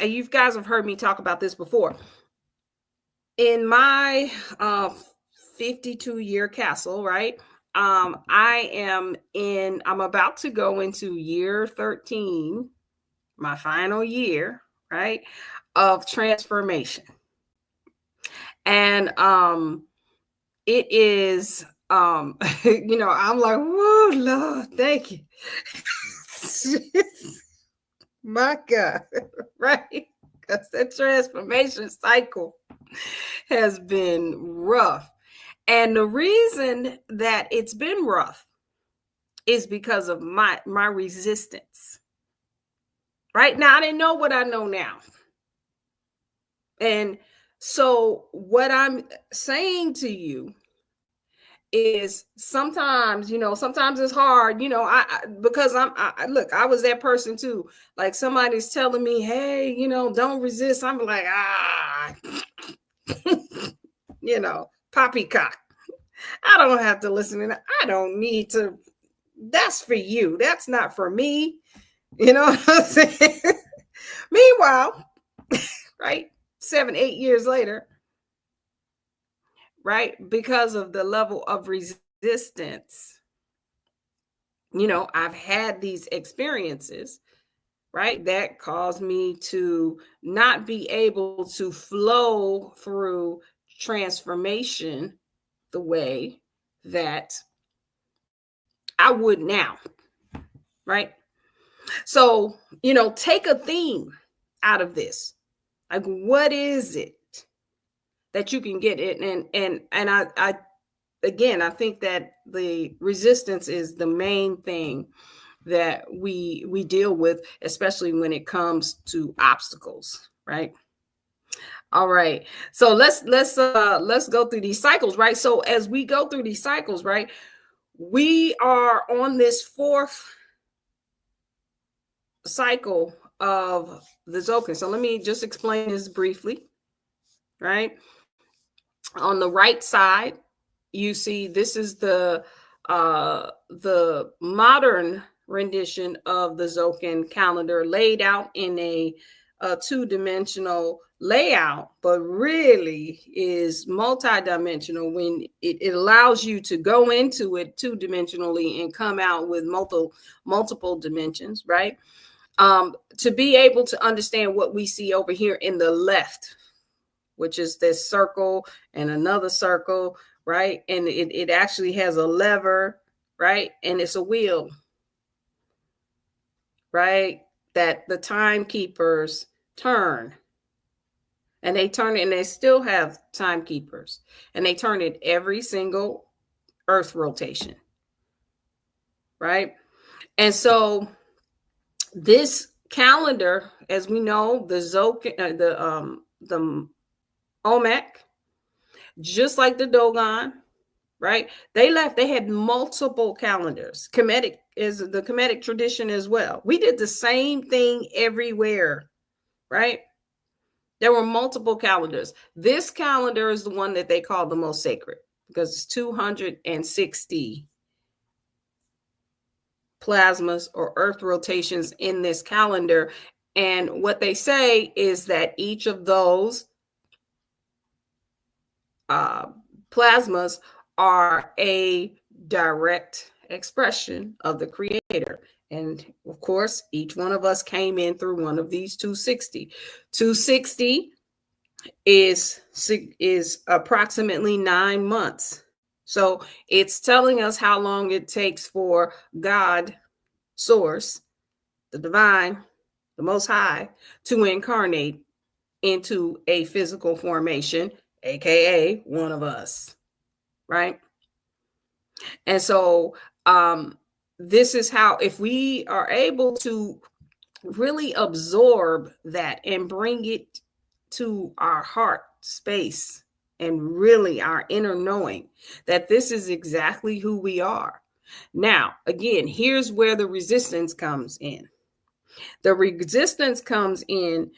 [SPEAKER 8] You guys have heard me talk about this before. In my 52-year castle, right? I'm about to go into year 13, my final year, right, of transformation. And it is you know, I'm like, whoa, Lord, thank you. My God, right? Because that transformation cycle has been rough. And the reason that it's been rough is because of my resistance. Right now, I didn't know what I know now. And so what I'm saying to you is sometimes, you know, sometimes it's hard, you know, because look, I was that person too. Like somebody's telling me, hey, you know, don't resist. I'm like, you know, poppycock. I don't have to listen to that. I don't need to. That's for you. That's not for me. You know what I'm saying? Meanwhile, right, 7-8 years later, right, because of the level of resistance, you know, I've had these experiences, right, that caused me to not be able to flow through transformation the way that I would now, right? So, you know, take a theme out of this. Like, what is it that you can get it? And I again, I think that the resistance is the main thing that we deal with, especially when it comes to obstacles, right? All right. So let's go through these cycles, right? So as we go through these cycles, right, we are on this fourth cycle of the Zokin. So let me just explain this briefly, right? On the right side, you see this is the modern rendition of the Zokin calendar laid out in a two-dimensional layout, but really is multi-dimensional when it allows you to go into it two-dimensionally and come out with multiple dimensions, right? To be able to understand what we see over here in the left, which is this circle and another circle, right? And it actually has a lever, right? And it's a wheel, right? That the timekeepers turn. And they turn it, and they still have timekeepers. And they turn it every single Earth rotation, right? And so this calendar, as we know, the Zokin, the Olmec, just like the Dogon, right? They had multiple calendars. Kemetic is the Kemetic tradition as well. We did the same thing everywhere, right? There were multiple calendars. This calendar is the one that they call the most sacred because it's 260 plasmas or Earth rotations in this calendar. And what they say is that each of those plasmas are a direct expression of the creator. And of course, each one of us came in through one of these 260. 260 is approximately 9 months. So it's telling us how long it takes for God, source, the divine, the most high, to incarnate into a physical formation aka one of us, right? And so this is how, if we are able to really absorb that and bring it to our heart space and really our inner knowing that this is exactly who we are. Now, again, here's where the resistance comes in. The resistance comes in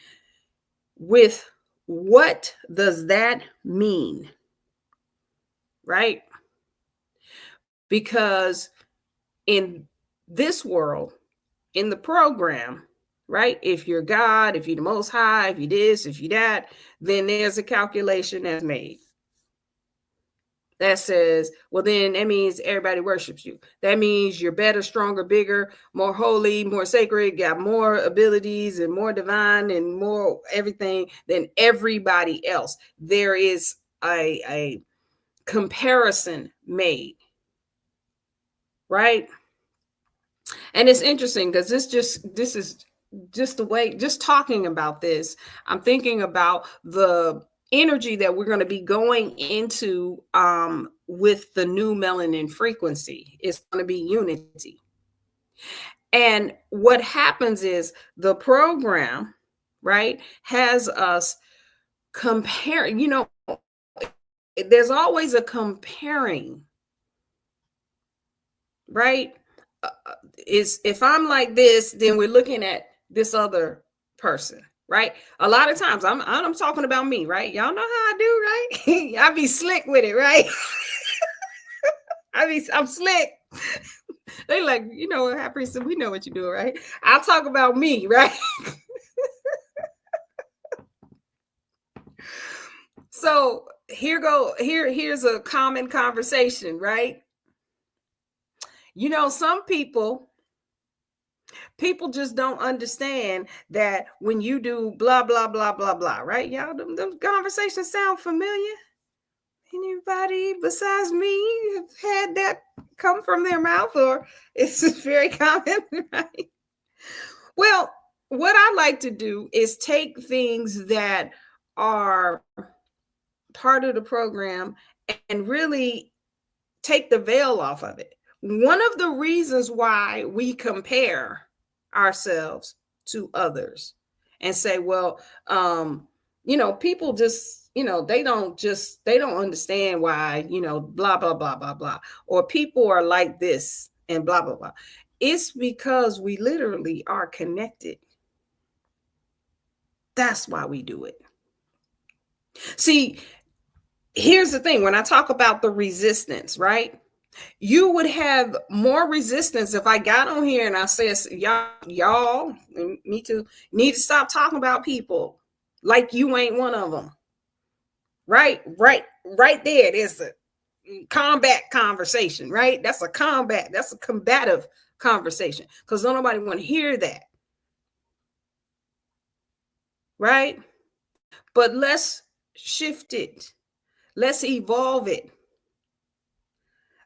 [SPEAKER 8] with, what does that mean? Right? Because in this world, in the program, right? If you're God, if you're the Most High, if you this, if you that, then there's a calculation that's made that says, well, then that means everybody worships you. That means you're better, stronger, bigger, more holy, more sacred, got more abilities and more divine and more everything than everybody else. There is a comparison made, right? And it's interesting because this is just the way, just talking about this, I'm thinking about the energy that we're going to be going into with the new melanin frequency. It's going to be unity. And what happens is the program, right, has us comparing, you know, there's always a comparing, right? Is if I'm like this, then we're looking at this other person, right? A lot of times I'm talking about me, right? Y'all know how I do, right? I be slick with it, right? I'm slick. They like, you know what, Happy, so we know what you do, right? I'll talk about me, right? So here's a common conversation, right? You know, some people just don't understand that when you do blah, blah, blah, blah, blah, right? Y'all, them conversations sound familiar? Anybody besides me have had that come from their mouth, or it's very common, right? Well, what I like to do is take things that are part of the program and really take the veil off of it. One of the reasons why we compare ourselves to others and say, well, you know, people just, you know, they don't understand why, you know, blah, blah, blah, blah, blah, or people are like this and blah, blah, blah. It's because we literally are connected. That's why we do it. See, here's the thing. When I talk about the resistance, right? You would have more resistance if I got on here and I said, y'all, me too, need to stop talking about people like you ain't one of them. Right there. There's a combat conversation, right? That's a combative conversation because nobody want to hear that. Right? But let's shift it. Let's evolve it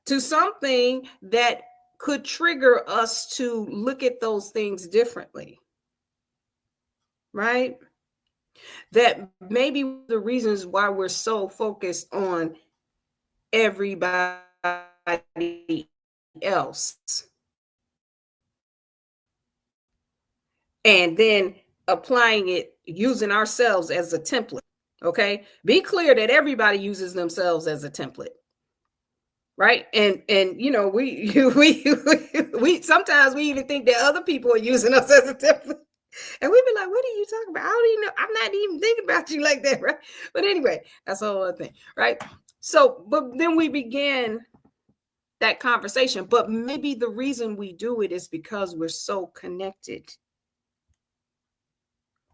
[SPEAKER 8] to something that could trigger us to look at those things differently, right? That maybe the reasons why we're so focused on everybody else and then applying it, using ourselves as a template, okay? Be clear that everybody uses themselves as a template. Right. And you know, we sometimes we even think that other people are using us as a template. And we be like, what are you talking about? I don't even know. I'm not even thinking about you like that. Right. But anyway, that's a whole other thing. Right. So, but then we began that conversation. But maybe the reason we do it is because we're so connected.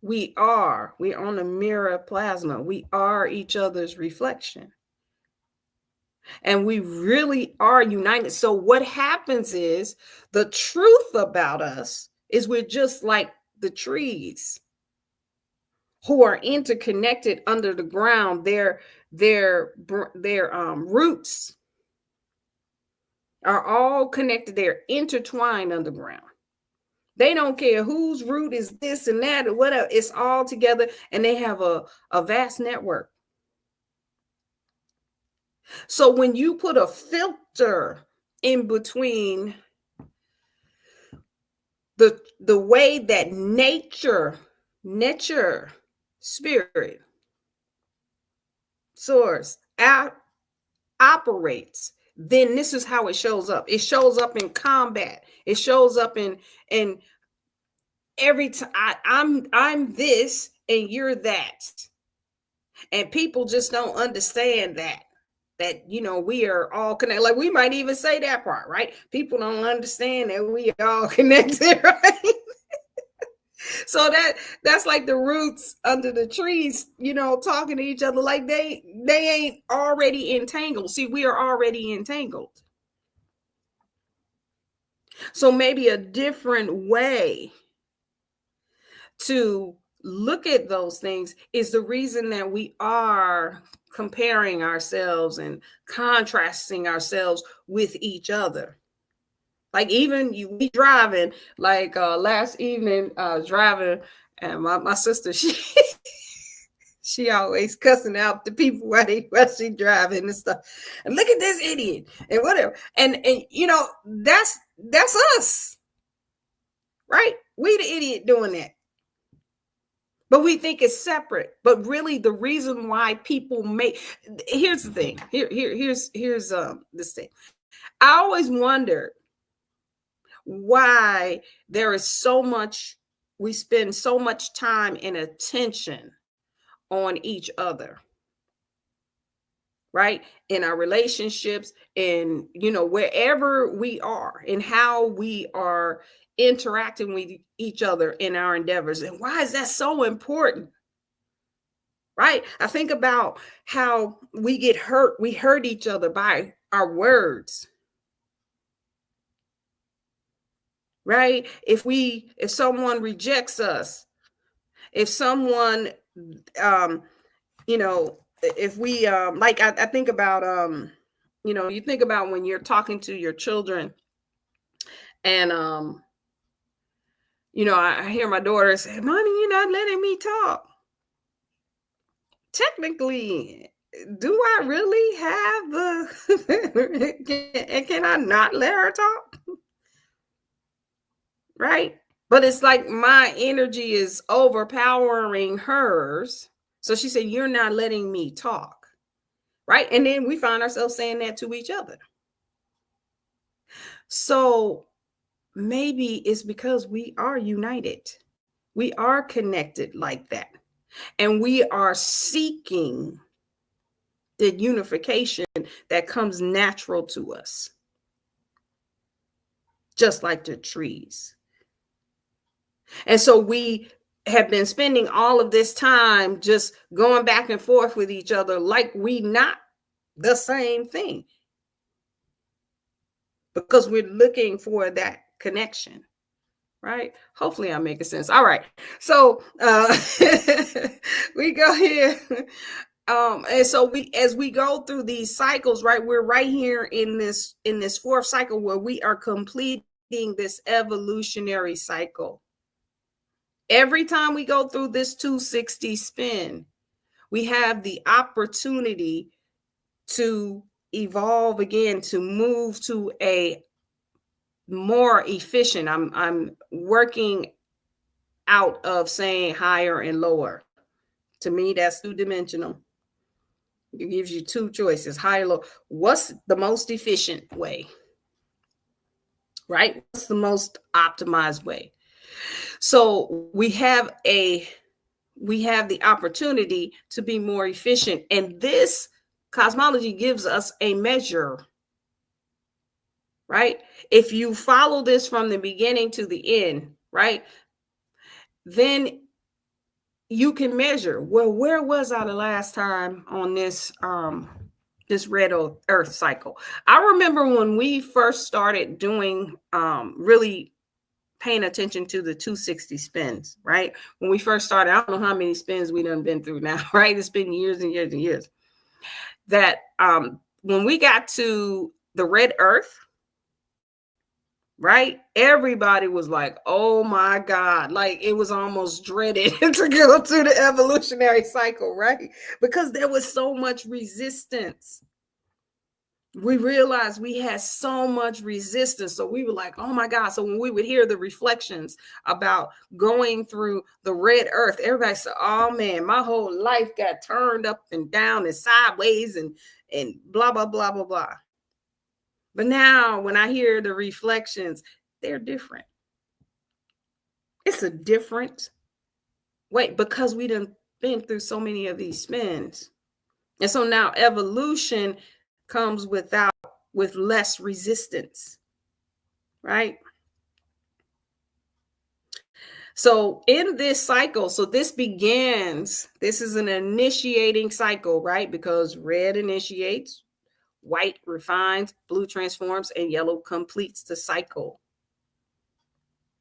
[SPEAKER 8] We're on a mirror plasma. We are each other's reflection. And we really are united. So what happens is the truth about us is we're just like the trees who are interconnected under the ground. Their roots are all connected. They're intertwined underground. They don't care whose root is this and that or whatever. It's all together, and they have a vast network. So when you put a filter in between the way that nature, spirit, source operates, then this is how it shows up. It shows up in combat. It shows up in every time. I'm this and you're that, and people just don't understand that we are all connected. Like, we might even say that part, right? People don't understand that we are all connected, right? So that's like the roots under the trees, talking to each other like they ain't already entangled. See, we are already entangled. So maybe a different way to look at those things is the reason that we are comparing ourselves and contrasting ourselves with each other. Like, even we driving, like last evening I was driving, and my sister, she always cussing out the people while she driving and stuff. And look at this idiot and whatever. And that's us, right? We the idiot doing that. But we think it's separate. But really, the reason why people here's the thing. Here's this thing. I always wondered why we spend so much time and attention on each other, right? In our relationships, in wherever we are, and how we are interacting with each other in our endeavors. And why is that so important? Right? I think about how we get hurt. We hurt each other by our words. Right? If someone rejects us, if someone, if we, like, I think about, you think about when you're talking to your children, and, I hear my daughter say, "Mommy, you're not letting me talk." Technically, do I really have can I not let her talk? Right? But it's like my energy is overpowering hers. So she said, "You're not letting me talk." Right? And then we find ourselves saying that to each other. So maybe it's because we are united. We are connected like that. And we are seeking the unification that comes natural to us. Just like the trees. And so we have been spending all of this time just going back and forth with each other like we not the same thing. Because we're looking for that connection, right? Hopefully I'm making sense. All right. So we go here. And so as we go through these cycles, right, we're right here in this fourth cycle where we are completing this evolutionary cycle. Every time we go through this 260 spin, we have the opportunity to evolve again, to move to a more efficient. I'm working out of saying higher and lower. To me, that's two-dimensional. It gives you two choices, high or low. What's the most efficient way? Right? What's the most optimized way? So we have the opportunity to be more efficient. And this cosmology gives us a measure, right? If you follow this from the beginning to the end, right, then you can measure, well, where was I the last time on this red earth cycle? I remember when we first started doing really paying attention to the 260 spins, right? When we first started, I don't know how many spins we done been through now, right? It's been years and years and years. That when we got to the red earth, right? Everybody was like, oh my God, like it was almost dreaded to go to the evolutionary cycle, right? Because there was so much resistance. we realized we had so much resistance. So we were like, oh my God. So when we would hear the reflections about going through the red earth, everybody said, oh man, my whole life got turned up and down and sideways and blah, blah, blah, blah, blah. But now when I hear the reflections, they're different. It's a different way because we done been through so many of these spins. And so now evolution comes with less resistance, right? So in this cycle, so this is an initiating cycle, right? Because red initiates, white refines, blue transforms, and yellow completes the cycle,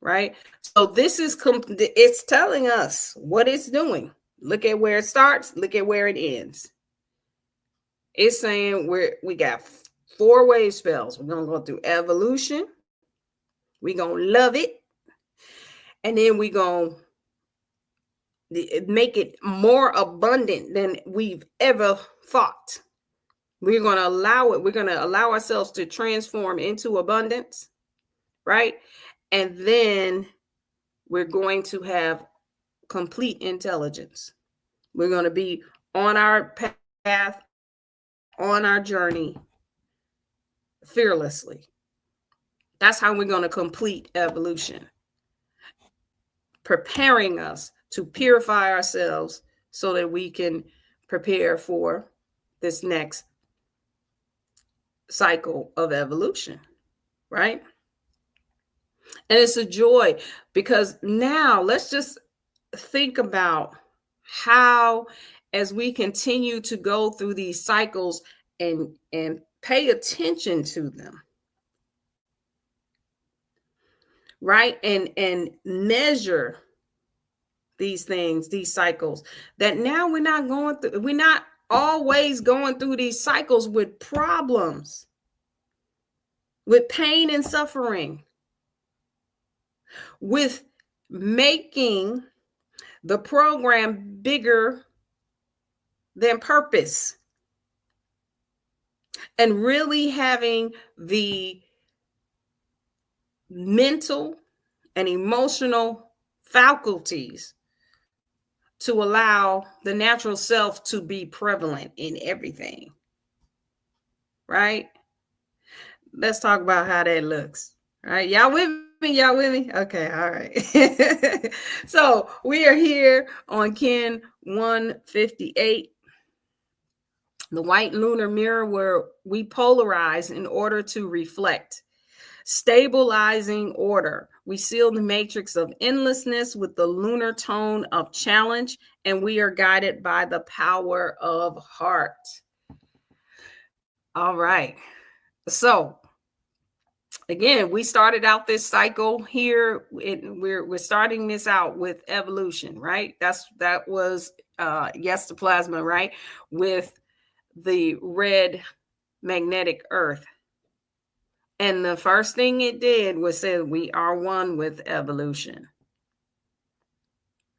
[SPEAKER 8] right? So this is, it's telling us what it's doing. Look at where it starts, look at where it ends. It's saying we got 4 wave spells. We're going to go through evolution. We're going to love it. And then we're going to make it more abundant than we've ever thought. We're going to allow it. We're going to allow ourselves to transform into abundance, right? And then we're going to have complete intelligence. We're going to be on our path, on our journey, fearlessly. That's how we're going to complete evolution, preparing us to purify ourselves so that we can prepare for this next cycle of evolution, right? And it's a joy because now let's just think about how, as we continue to go through these cycles and pay attention to them, right? And measure these things, these cycles, that now we're not always going through these cycles with problems, with pain and suffering, with making the program bigger than purpose, and really having the mental and emotional faculties to allow the natural self to be prevalent in everything, right? Let's talk about how that looks. All right, y'all with me? Y'all with me? Okay, all right. So we are here on Kin 158, the white lunar mirror, where we polarize in order to reflect. Stabilizing order. We seal the matrix of endlessness with the lunar tone of challenge, and we are guided by the power of heart. All right. So again, we started out this cycle here. We're starting this out with evolution, right? That was yes to plasma, right? With the red magnetic earth. And the first thing it did was say we are one with evolution,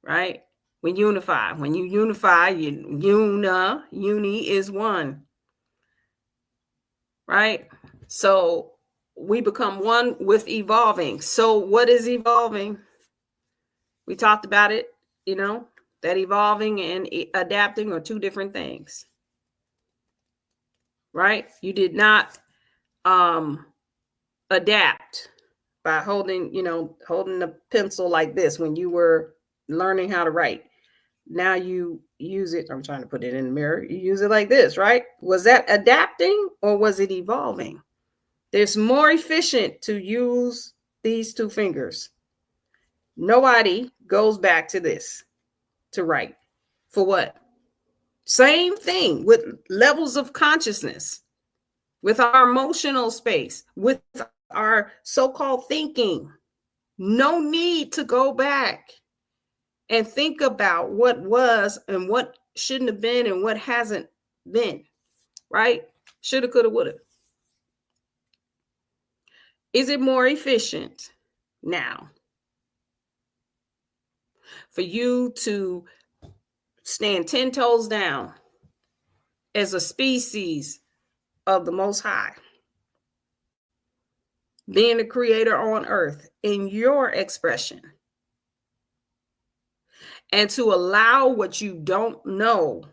[SPEAKER 8] right? We unify. When you unify, uni is one, right? So we become one with evolving. So what is evolving? We talked about it, that evolving and adapting are 2 different things, right? You did not adapt by holding the pencil like this when you were learning how to write. Now you use it. I'm trying to put it in the mirror. You use it like this, right? Was that adapting or was it evolving? It's more efficient to use these 2 fingers. Nobody goes back to this to write. For what? Same thing with levels of consciousness, with our emotional space, with our so-called thinking. No need to go back and think about what was and what shouldn't have been and what hasn't been, right? Shoulda, coulda, woulda. Is it more efficient now for you to stand 10 toes down as a species of the Most High, being the creator on earth in your expression, and to allow what you don't know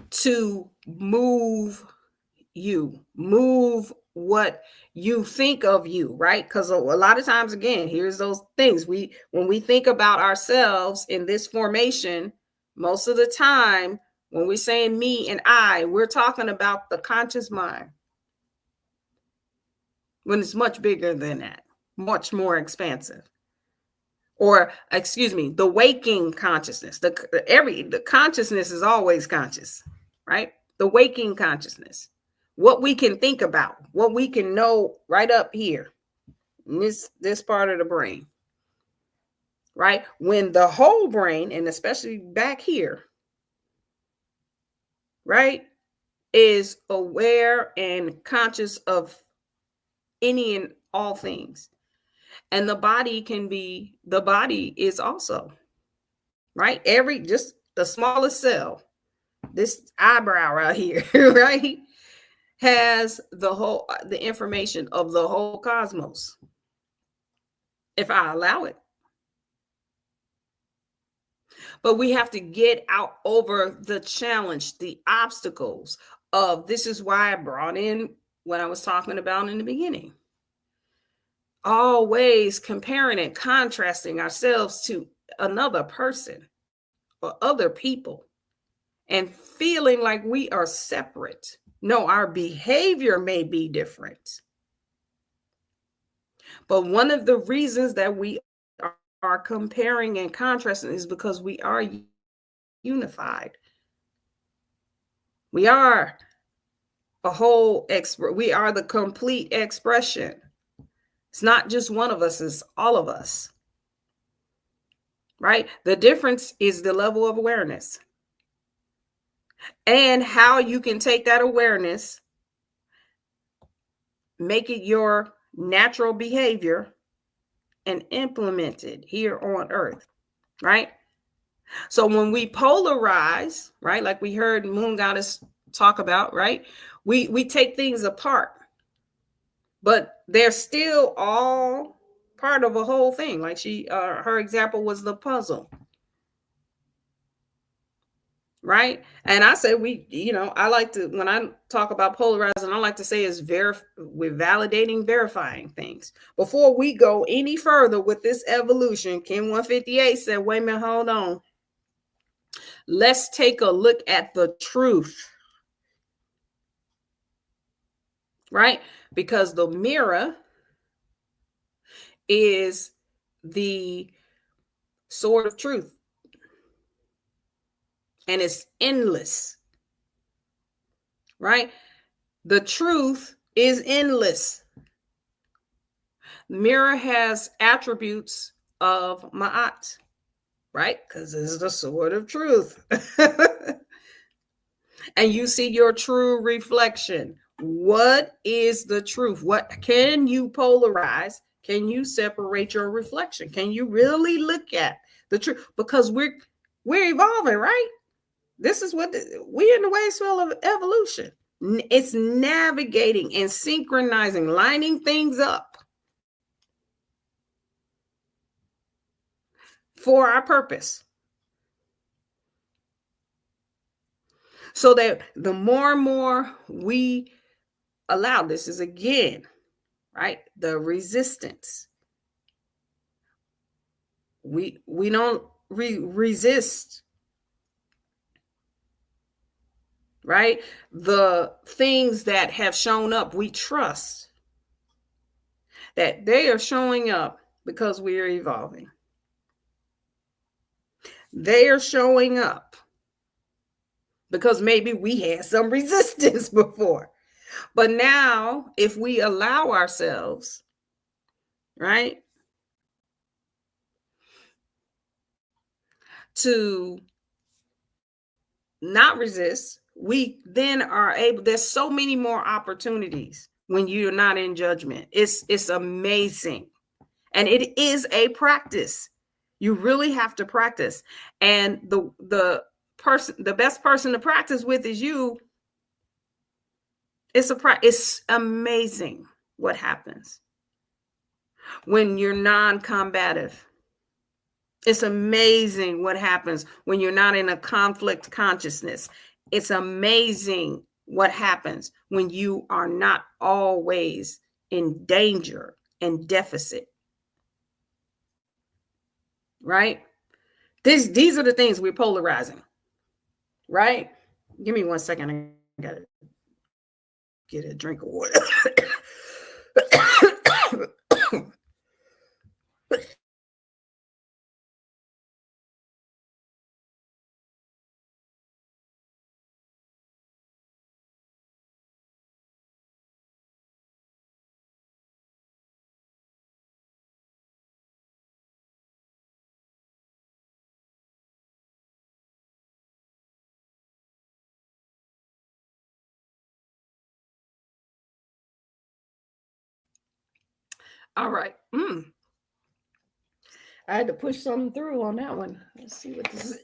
[SPEAKER 8] to move what you think of you, right? Because a lot of times, again, here's those things, when we think about ourselves in this formation, most of the time when we're saying me and I, we're talking about the conscious mind, when it's much bigger than that, much more expansive. Or excuse me, the waking consciousness. The consciousness is always conscious, right? The waking consciousness, what we can think about, what we can know right up here in this part of the brain, right? When the whole brain, and especially back here, right, is aware and conscious of any and all things. And the body is also, right? Just the smallest cell, this eyebrow right here, right, has the information of the whole cosmos, if I allow it. But we have to get out over the challenge, the obstacles of, this is why I brought in what I was talking about in the beginning. Always comparing and contrasting ourselves to another person or other people and feeling like we are separate. No, our behavior may be different. But one of the reasons that we are comparing and contrasting is because we are unified. We are a whole we are the complete expression. It's not just one of us, it's all of us. Right? The difference is the level of awareness and how you can take that awareness, make it your natural behavior, and implement it here on earth, right? So when we polarize, right, like we heard Moon Goddess talk about, right, we take things apart, but they're still all part of a whole thing. Like her example was the puzzle, right? And I say I like to, when I talk about polarizing, I like to say we're validating, verifying things. Before we go any further with this evolution, Kim 158 said, wait a minute, hold on. Let's take a look at the truth, right? Because the mirror is the sword of truth. And it's endless, right? The truth is endless. The mirror has attributes of Ma'at, right? Because this is the sword of truth. And you see your true reflection. What is the truth? What can you polarize? Can you separate your reflection? Can you really look at the truth? Because we're evolving, right? This is what we're in the wavesville of evolution. It's navigating and synchronizing, lining things up for our purpose. So that the more and more we allow, this is again, right, the resistance. We don't resist, right? The things that have shown up, we trust that they are showing up because we are evolving. They are showing up because maybe we had some resistance before. But now, if we allow ourselves, right, to not resist, we then are able, there's so many more opportunities when you're not in judgment. It's amazing. And it is a practice. You really have to practice. And the best person to practice with is you, it's amazing what happens when you're non-combative. It's amazing what happens when you're not in a conflict consciousness. It's amazing what happens when you are not always in danger and deficit. Right? These are the things we're polarizing. Right? Give me 1 second. I gotta get a drink of water. All right. I had to push something through on that one. Let's see what this is.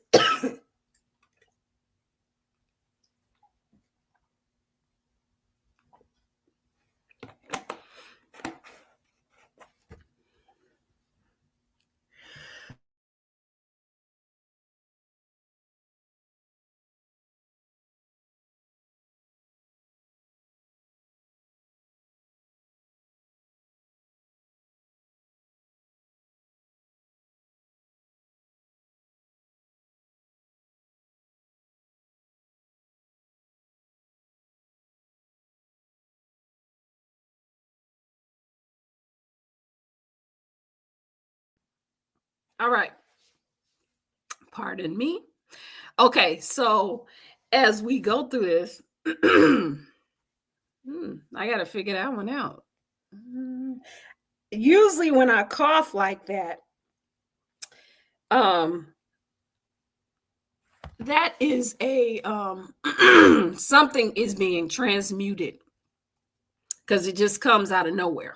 [SPEAKER 8] All right. Pardon me. Okay, so as we go through this, I got to figure that one out. Usually when I cough like that, that is a something is being transmuted because it just comes out of nowhere.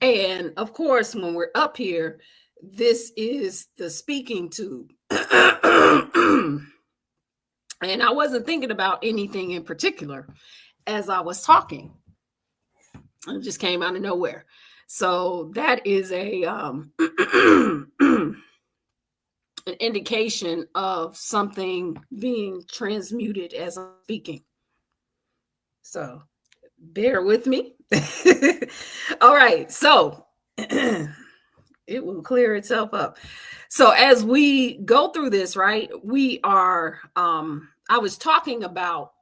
[SPEAKER 8] And of course, when we're up here, this is the speaking tube. And I wasn't thinking about anything in particular as I was talking. It just came out of nowhere. So that is a an indication of something being transmuted as I'm speaking. So bear with me. All right. So it will clear itself up. So as we go through this, right, we are, I was talking about,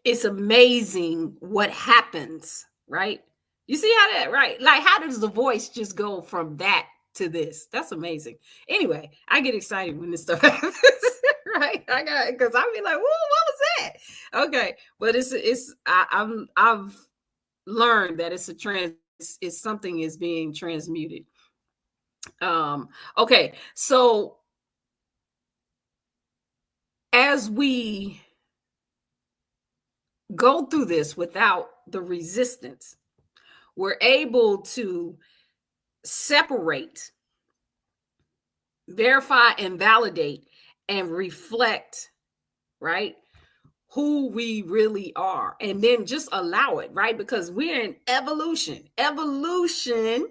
[SPEAKER 8] it's amazing what happens, right? You see how that, right? Like, how does the voice just go from that to this? That's amazing. Anyway, I get excited when this stuff happens, right? Because I'll be like, whoa, what was that? Okay. But I've learned that it's something is being transmuted. Okay, so as we go through this without the resistance, we're able to separate, verify, and validate and reflect, right, who we really are, and then just allow it, right? Because we're in evolution. Evolution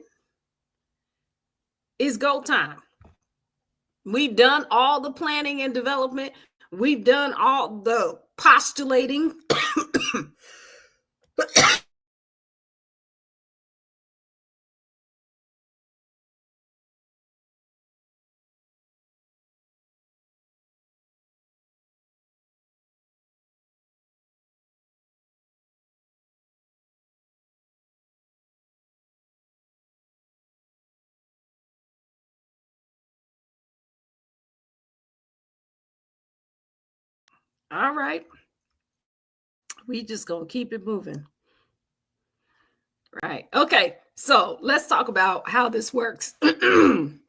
[SPEAKER 8] is go time. We've done all the planning and development. We've done all the postulating. All right. We just gonna keep it moving. Right. Okay. So let's talk about how this works. On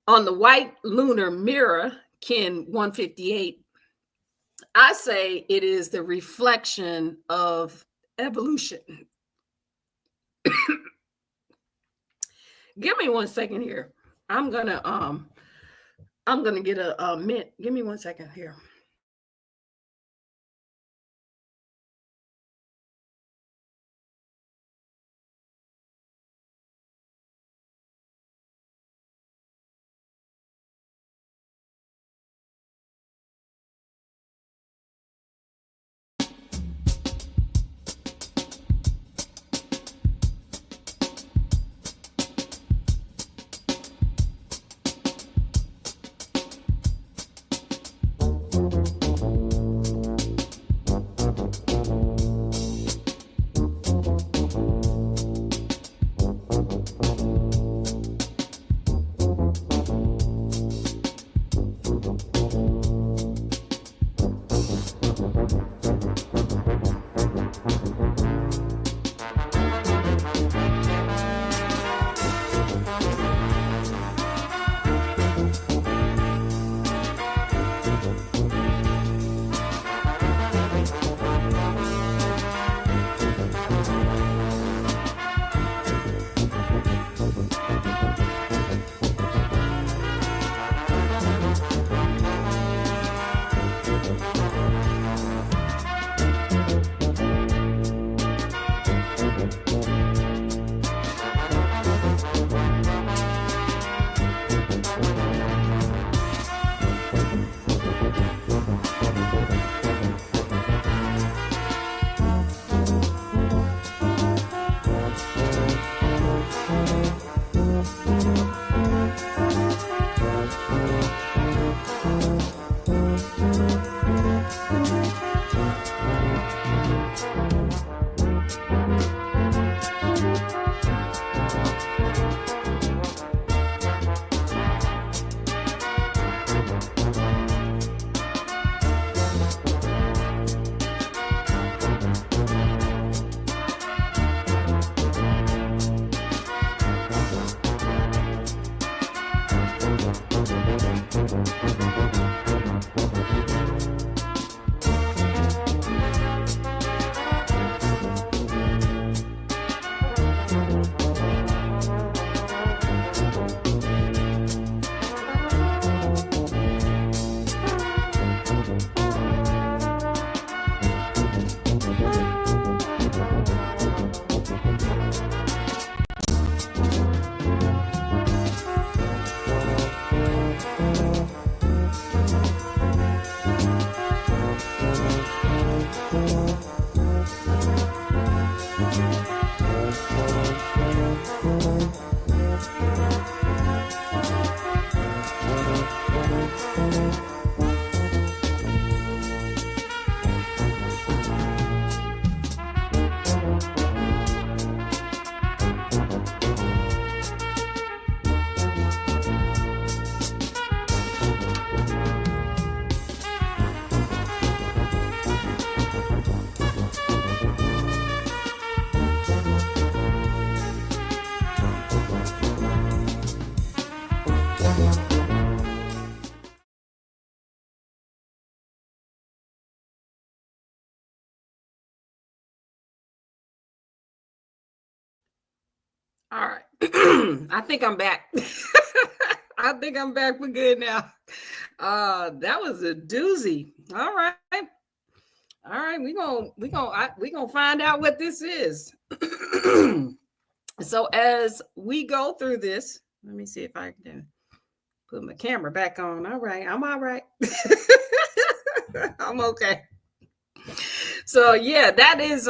[SPEAKER 8] the white lunar mirror, Kin 158, I say it is the reflection of evolution. Give me 1 second here. I'm gonna get a mint. Give me 1 second here. All right. I think I'm back. I think I'm back for good now. That was a doozy. All right. All right, we're gonna find out what this is. So as we go through this, let me see if I can put my camera back on. All right, I'm all right. I'm okay. So yeah, that is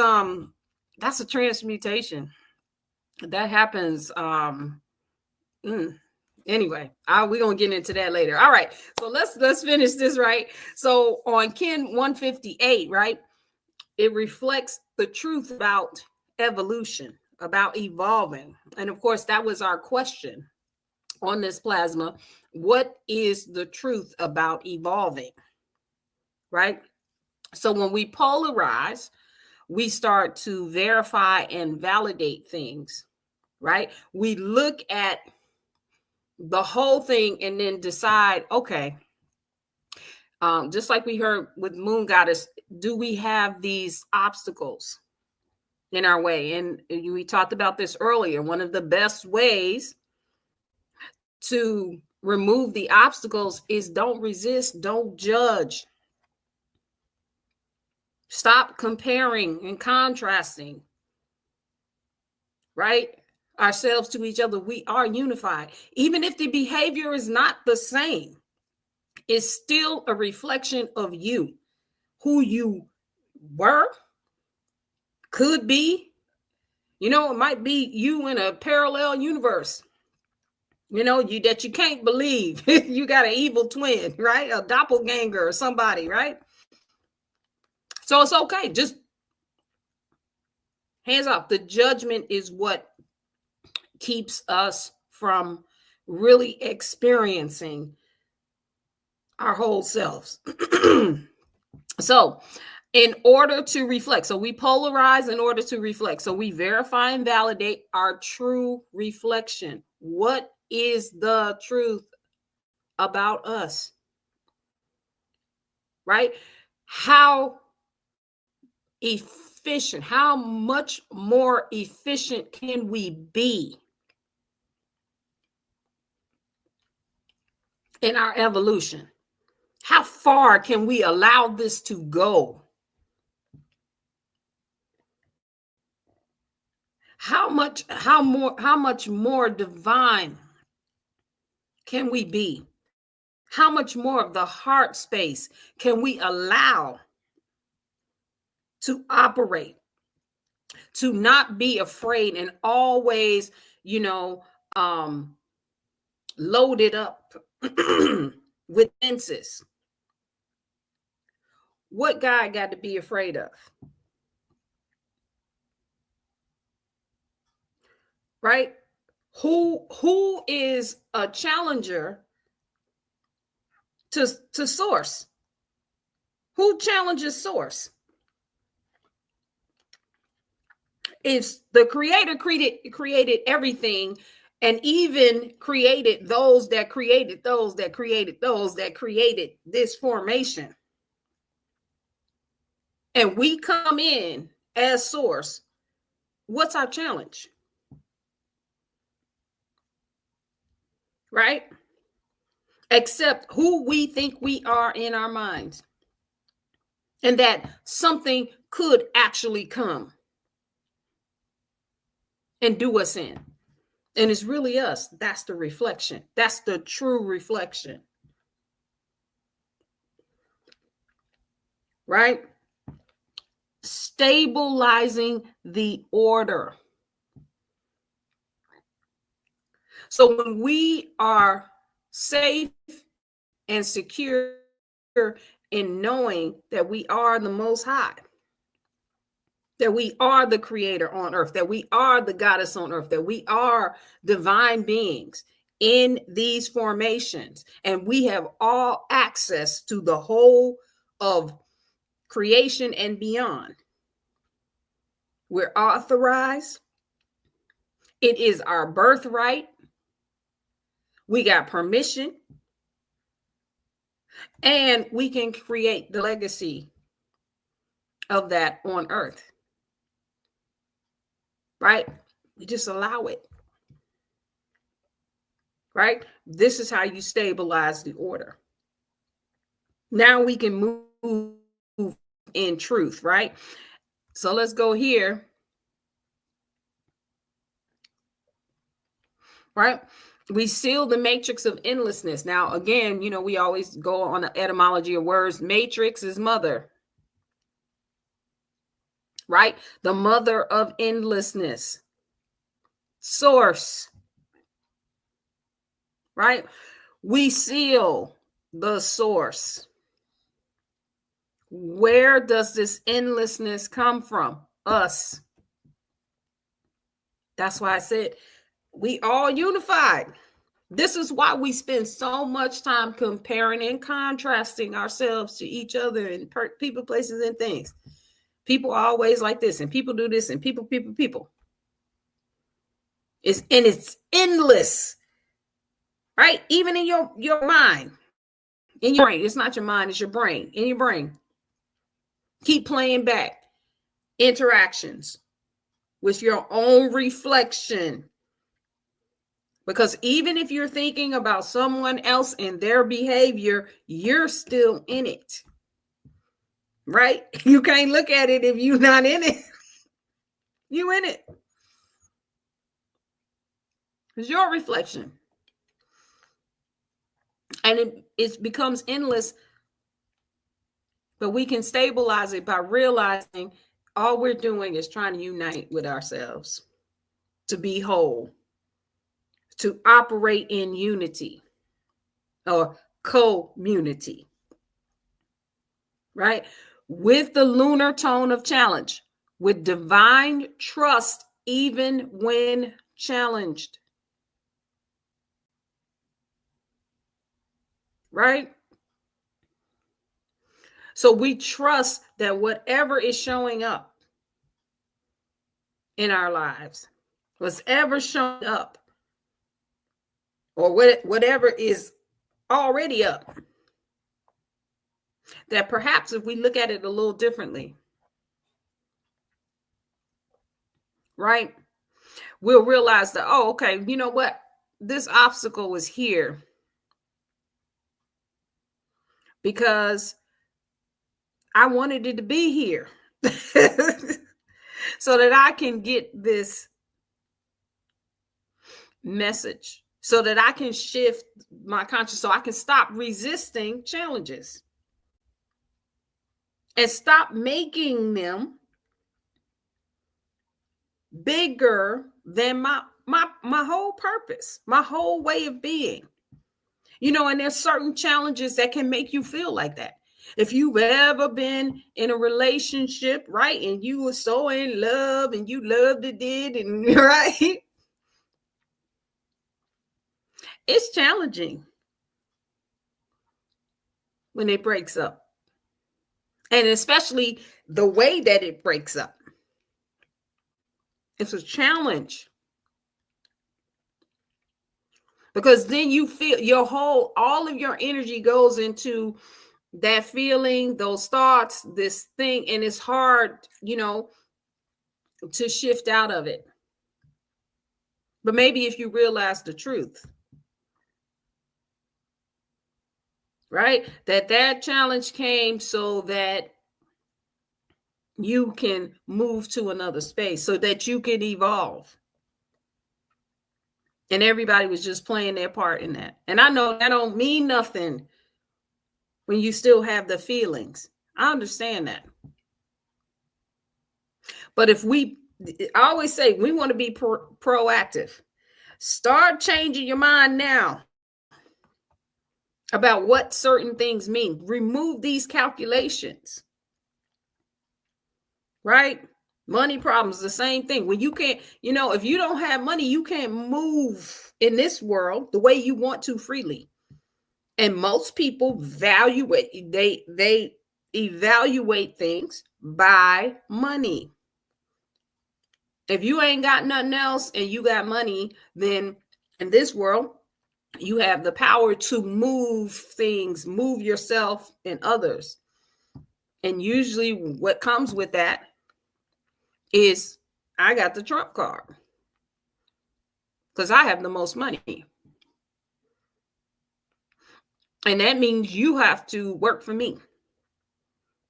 [SPEAKER 8] that's a transmutation. That happens. Anyway, we're gonna get into that later. All right, so let's finish this, right? So on Kin 158, right, it reflects the truth about evolution, about evolving. And of course, that was our question on this plasma. What is the truth about evolving? Right? So when we polarize, we start to verify and validate things, right? We look at the whole thing and then decide, okay, just like we heard with Moon Goddess, do we have these obstacles in our way? And we talked about this earlier. One of the best ways to remove the obstacles is don't resist, don't judge. Stop comparing and contrasting, right? Ourselves to each other. We are unified. Even if the behavior is not the same, it's still a reflection of you, who you were, could be. You know, it might be you in a parallel universe, you know, that you can't believe. You got an evil twin, right? A doppelganger or somebody, right? So it's okay. Just hands off. The judgment is what keeps us from really experiencing our whole selves. So in order to reflect, so we polarize in order to reflect. So we verify and validate our true reflection. What is the truth about us? Right? How efficient, how much more efficient can we be in our evolution? How far can we allow this to go? How much more divine can we be? How much more of the heart space can we allow to operate, to not be afraid and always, loaded up with fences? What guy got to be afraid of? Right? Who is a challenger to source? Who challenges source? If the creator created everything, and even created those that created those that created those that created this formation, and we come in as source, what's our challenge? Right? Except who we think we are in our minds, and that something could actually come and do us in. And it's really us. That's the reflection. That's the true reflection. Right? Stabilizing the order. So when we are safe and secure in knowing that we are the Most High, that we are the creator on earth, that we are the goddess on earth, that we are divine beings in these formations, and we have all access to the whole of creation and beyond. We're authorized. It is our birthright. We got permission. And we can create the legacy of that on earth. Right? You just allow it. Right? This is how you stabilize the order. Now we can move in truth, right? So let's go here. Right? We seal the matrix of endlessness. Now, again, we always go on the etymology of words. Matrix is mother. Right? The mother of endlessness. Source. Right? We seal the source. Where does this endlessness come from? Us. That's why I said we all unified. This is why we spend so much time comparing and contrasting ourselves to each other and people, places, and things. People are always like this, and people do this, and people. It's endless, right? Even in your mind, in your brain. It's not your mind, it's your brain. In your brain. Keep playing back interactions with your own reflection. Because even if you're thinking about someone else and their behavior, you're still in it. Right? You can't look at it if you're not in it. You in it. It's your reflection. And it becomes endless, but we can stabilize it by realizing all we're doing is trying to unite with ourselves, to be whole, to operate in unity or community, right? With the lunar tone of challenge, with divine trust, even when challenged, right? So we trust that whatever is showing up in our lives, what's ever showing up, or whatever is already up, that perhaps if we look at it a little differently, right, we'll realize that, oh, okay, you know what? This obstacle was here because I wanted it to be here so that I can get this message, so that I can shift my conscious, so I can stop resisting challenges and stop making them bigger than my whole purpose, my whole way of being. You know, and there's certain challenges that can make you feel like that. If you've ever been in a relationship, right, and you were so in love and you loved it, and right, it's challenging when it breaks up. And especially the way that it breaks up. It's a challenge. Because then you feel all of your energy goes into that feeling, those thoughts, this thing, and it's hard, you know, to shift out of it. But maybe if you realize the truth, right, that challenge came so that you can move to another space, so that you can evolve. And everybody was just playing their part in that. And I know that don't mean nothing when you still have the feelings. I understand that. But I always say, we want to be proactive. Start changing your mind now about what certain things mean. Remove these calculations, right? Money problems, the same thing. When you can't, you know, if you don't have money, you can't move in this world the way you want to freely. And most people they evaluate things by money. If you ain't got nothing else and you got money, then in this world, you have the power to move things, move yourself and others. And usually what comes with that is, I got the trump card because I have the most money. And that means you have to work for me,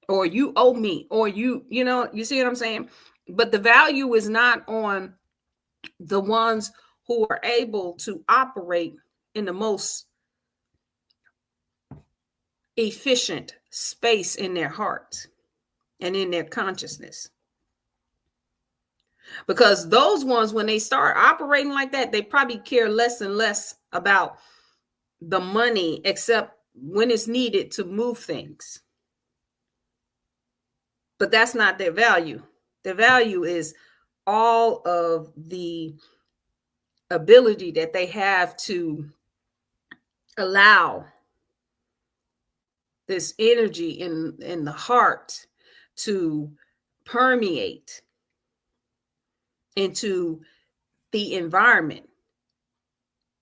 [SPEAKER 8] or you owe me, or you know, you see what I'm saying? But the value is not on the ones who are able to operate in the most efficient space in their heart and in their consciousness. Because those ones, when they start operating like that, they probably care less and less about the money, except when it's needed to move things. But that's not their value. Their value is all of the ability that they have to allow this energy in the heart to permeate into the environment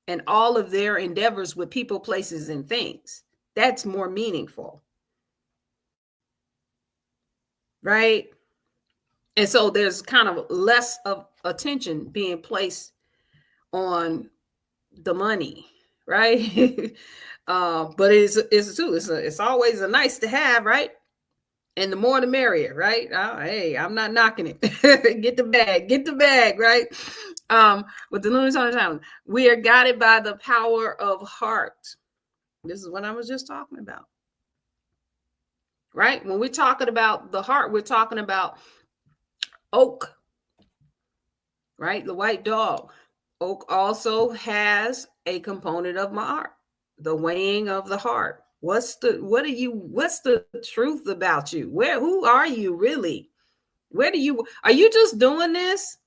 [SPEAKER 8] and all of their endeavors with people, places, and things. That's more meaningful, right? And so there's kind of less of attention being placed on the money, right? But it's always a nice to have, right? And the more the merrier, right? Hey, I'm not knocking it. Get the bag, right? With the Lunar Challenge, we are guided by the power of heart. This is what I was just talking about, right? When we're talking about the heart, we're talking about oak, right? The white dog. Oak also has a component of my heart, the weighing of the heart. What's the truth about you? Who are you really? Are you just doing this?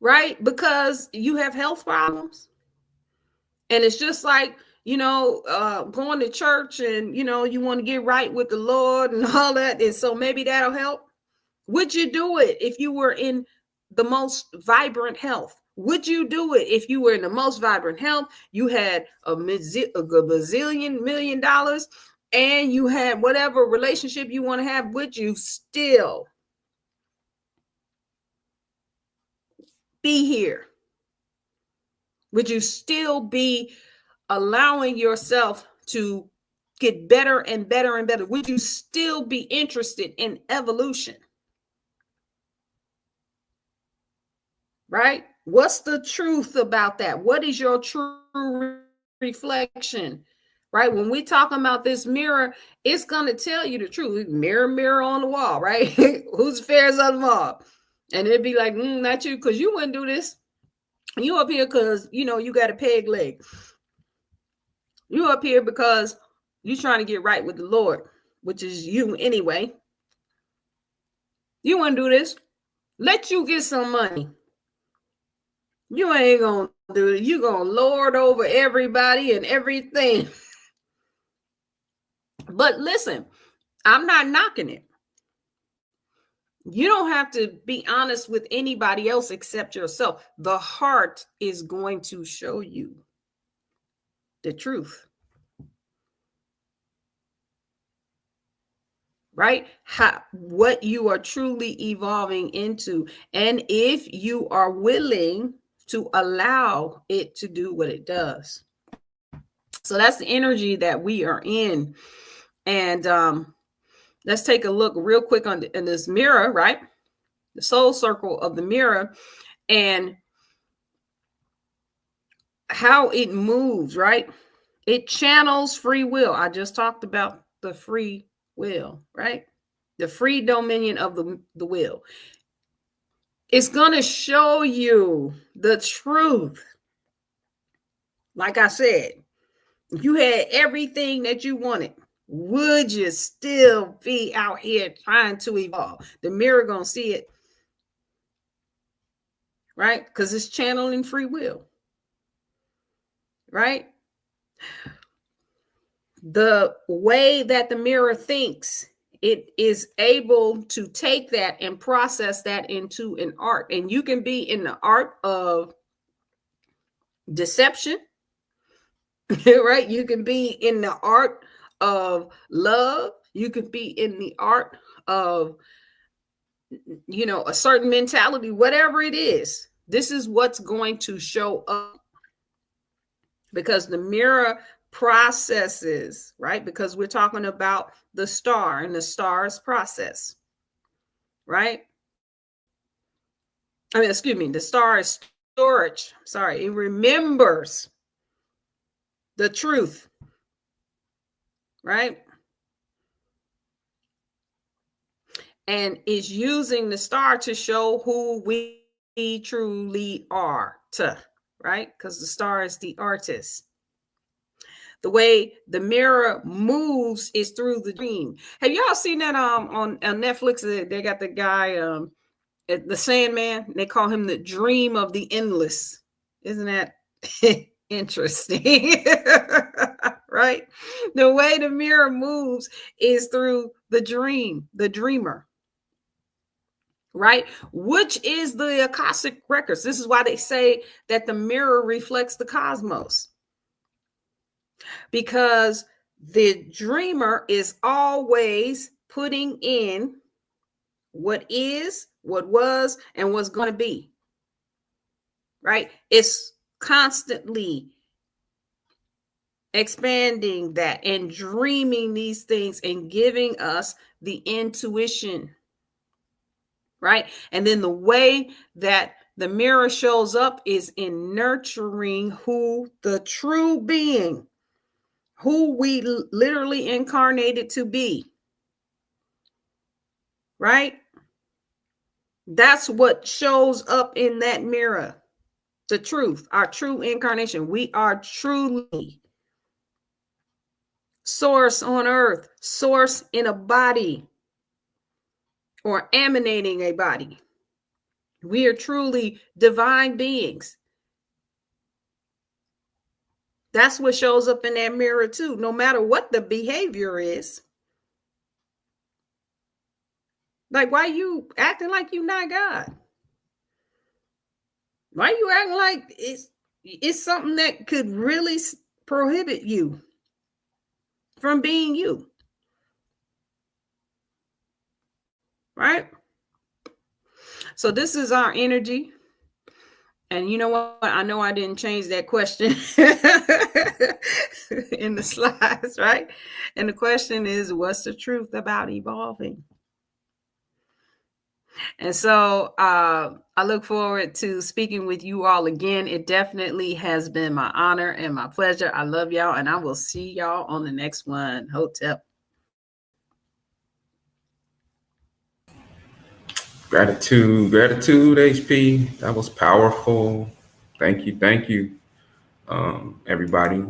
[SPEAKER 8] Right? Because you have health problems. And it's just like, going to church and, you want to get right with the Lord and all that. And so maybe that'll help. Would you do it if you were in the most vibrant health? Would you do it if you were in the most vibrant health? You had a bazillion $1 million and you had whatever relationship you want to have. Would you still be here? Would you still be allowing yourself to get better and better and better? Would you still be interested in evolution? Right? What's the truth about that? What is your true reflection? Right? When we talk about this mirror, it's going to tell you the truth. Mirror, mirror on the wall, right? Who's fairest of them all? And it'd be like, not you, because you wouldn't do this. You up here because, you got a peg leg. You up here because you're trying to get right with the Lord, which is you anyway. You wouldn't do this. Let you get some money. You ain't going to do it. You're going to lord over everybody and everything. But listen, I'm not knocking it. You don't have to be honest with anybody else except yourself. The heart is going to show you the truth. Right? What you are truly evolving into. And if you are willing to allow it to do what it does. So that's the energy that we are in. And let's take a look real quick in this mirror, right? The soul circle of the mirror and how it moves, right? It channels free will. I just talked about the free will, right? The free dominion of the will. It's going to show you the truth. Like I said, if you had everything that you wanted, would you still be out here trying to evolve? The mirror going to see it, right? Because it's channeling free will, right? The way that the mirror thinks, it is able to take that and process that into an art. And you can be in the art of deception, right? You can be in the art of love. You could be in the art of, a certain mentality, whatever it is. This is what's going to show up because the mirror processes, right? Because we're talking about the star and the star's process, right? The star is storage. Sorry, it remembers the truth, right? And is using the star to show who we truly are, right? Because the star is the artist. The way the mirror moves is through the dream. Have y'all seen that on Netflix? They got the guy, the Sandman. They call him the dream of the endless. Isn't that interesting? Right? The way the mirror moves is through the dream, the dreamer. Right? Which is the Akashic records. This is why they say that the mirror reflects the cosmos. Because the dreamer is always putting in what is, what was, and what's going to be. right? It's constantly expanding that and dreaming these things and giving us the intuition, right? And then the way that the mirror shows up is in nurturing who the true being, who we literally incarnated to be, right? That's what shows up in that mirror. The truth, our true incarnation. We are truly source on earth, source in a body, or emanating a body. We are truly divine beings. That's what shows up in that mirror too, no matter what the behavior is. Like, why you acting like you not God? Why you acting like it's something that could really prohibit you from being you? Right? So this is our energy. And you know what? I know I didn't change that question in the slides, right? And the question is, what's the truth about evolving? And so I look forward to speaking with you all again. It definitely has been my honor and my pleasure. I love y'all, and I will see y'all on the next one. Hotep.
[SPEAKER 4] Gratitude, HP. That was powerful. Thank you, everybody.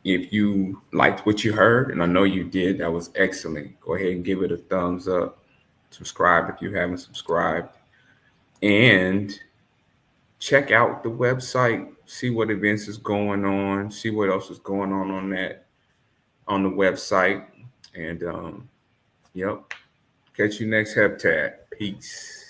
[SPEAKER 4] If you liked what you heard, and I know you did, that was excellent. Go ahead and give it a thumbs up. Subscribe if you haven't subscribed. And check out the website. See what events is going on. See what else is going on the website. And yep. Catch you next Heptad. Peace.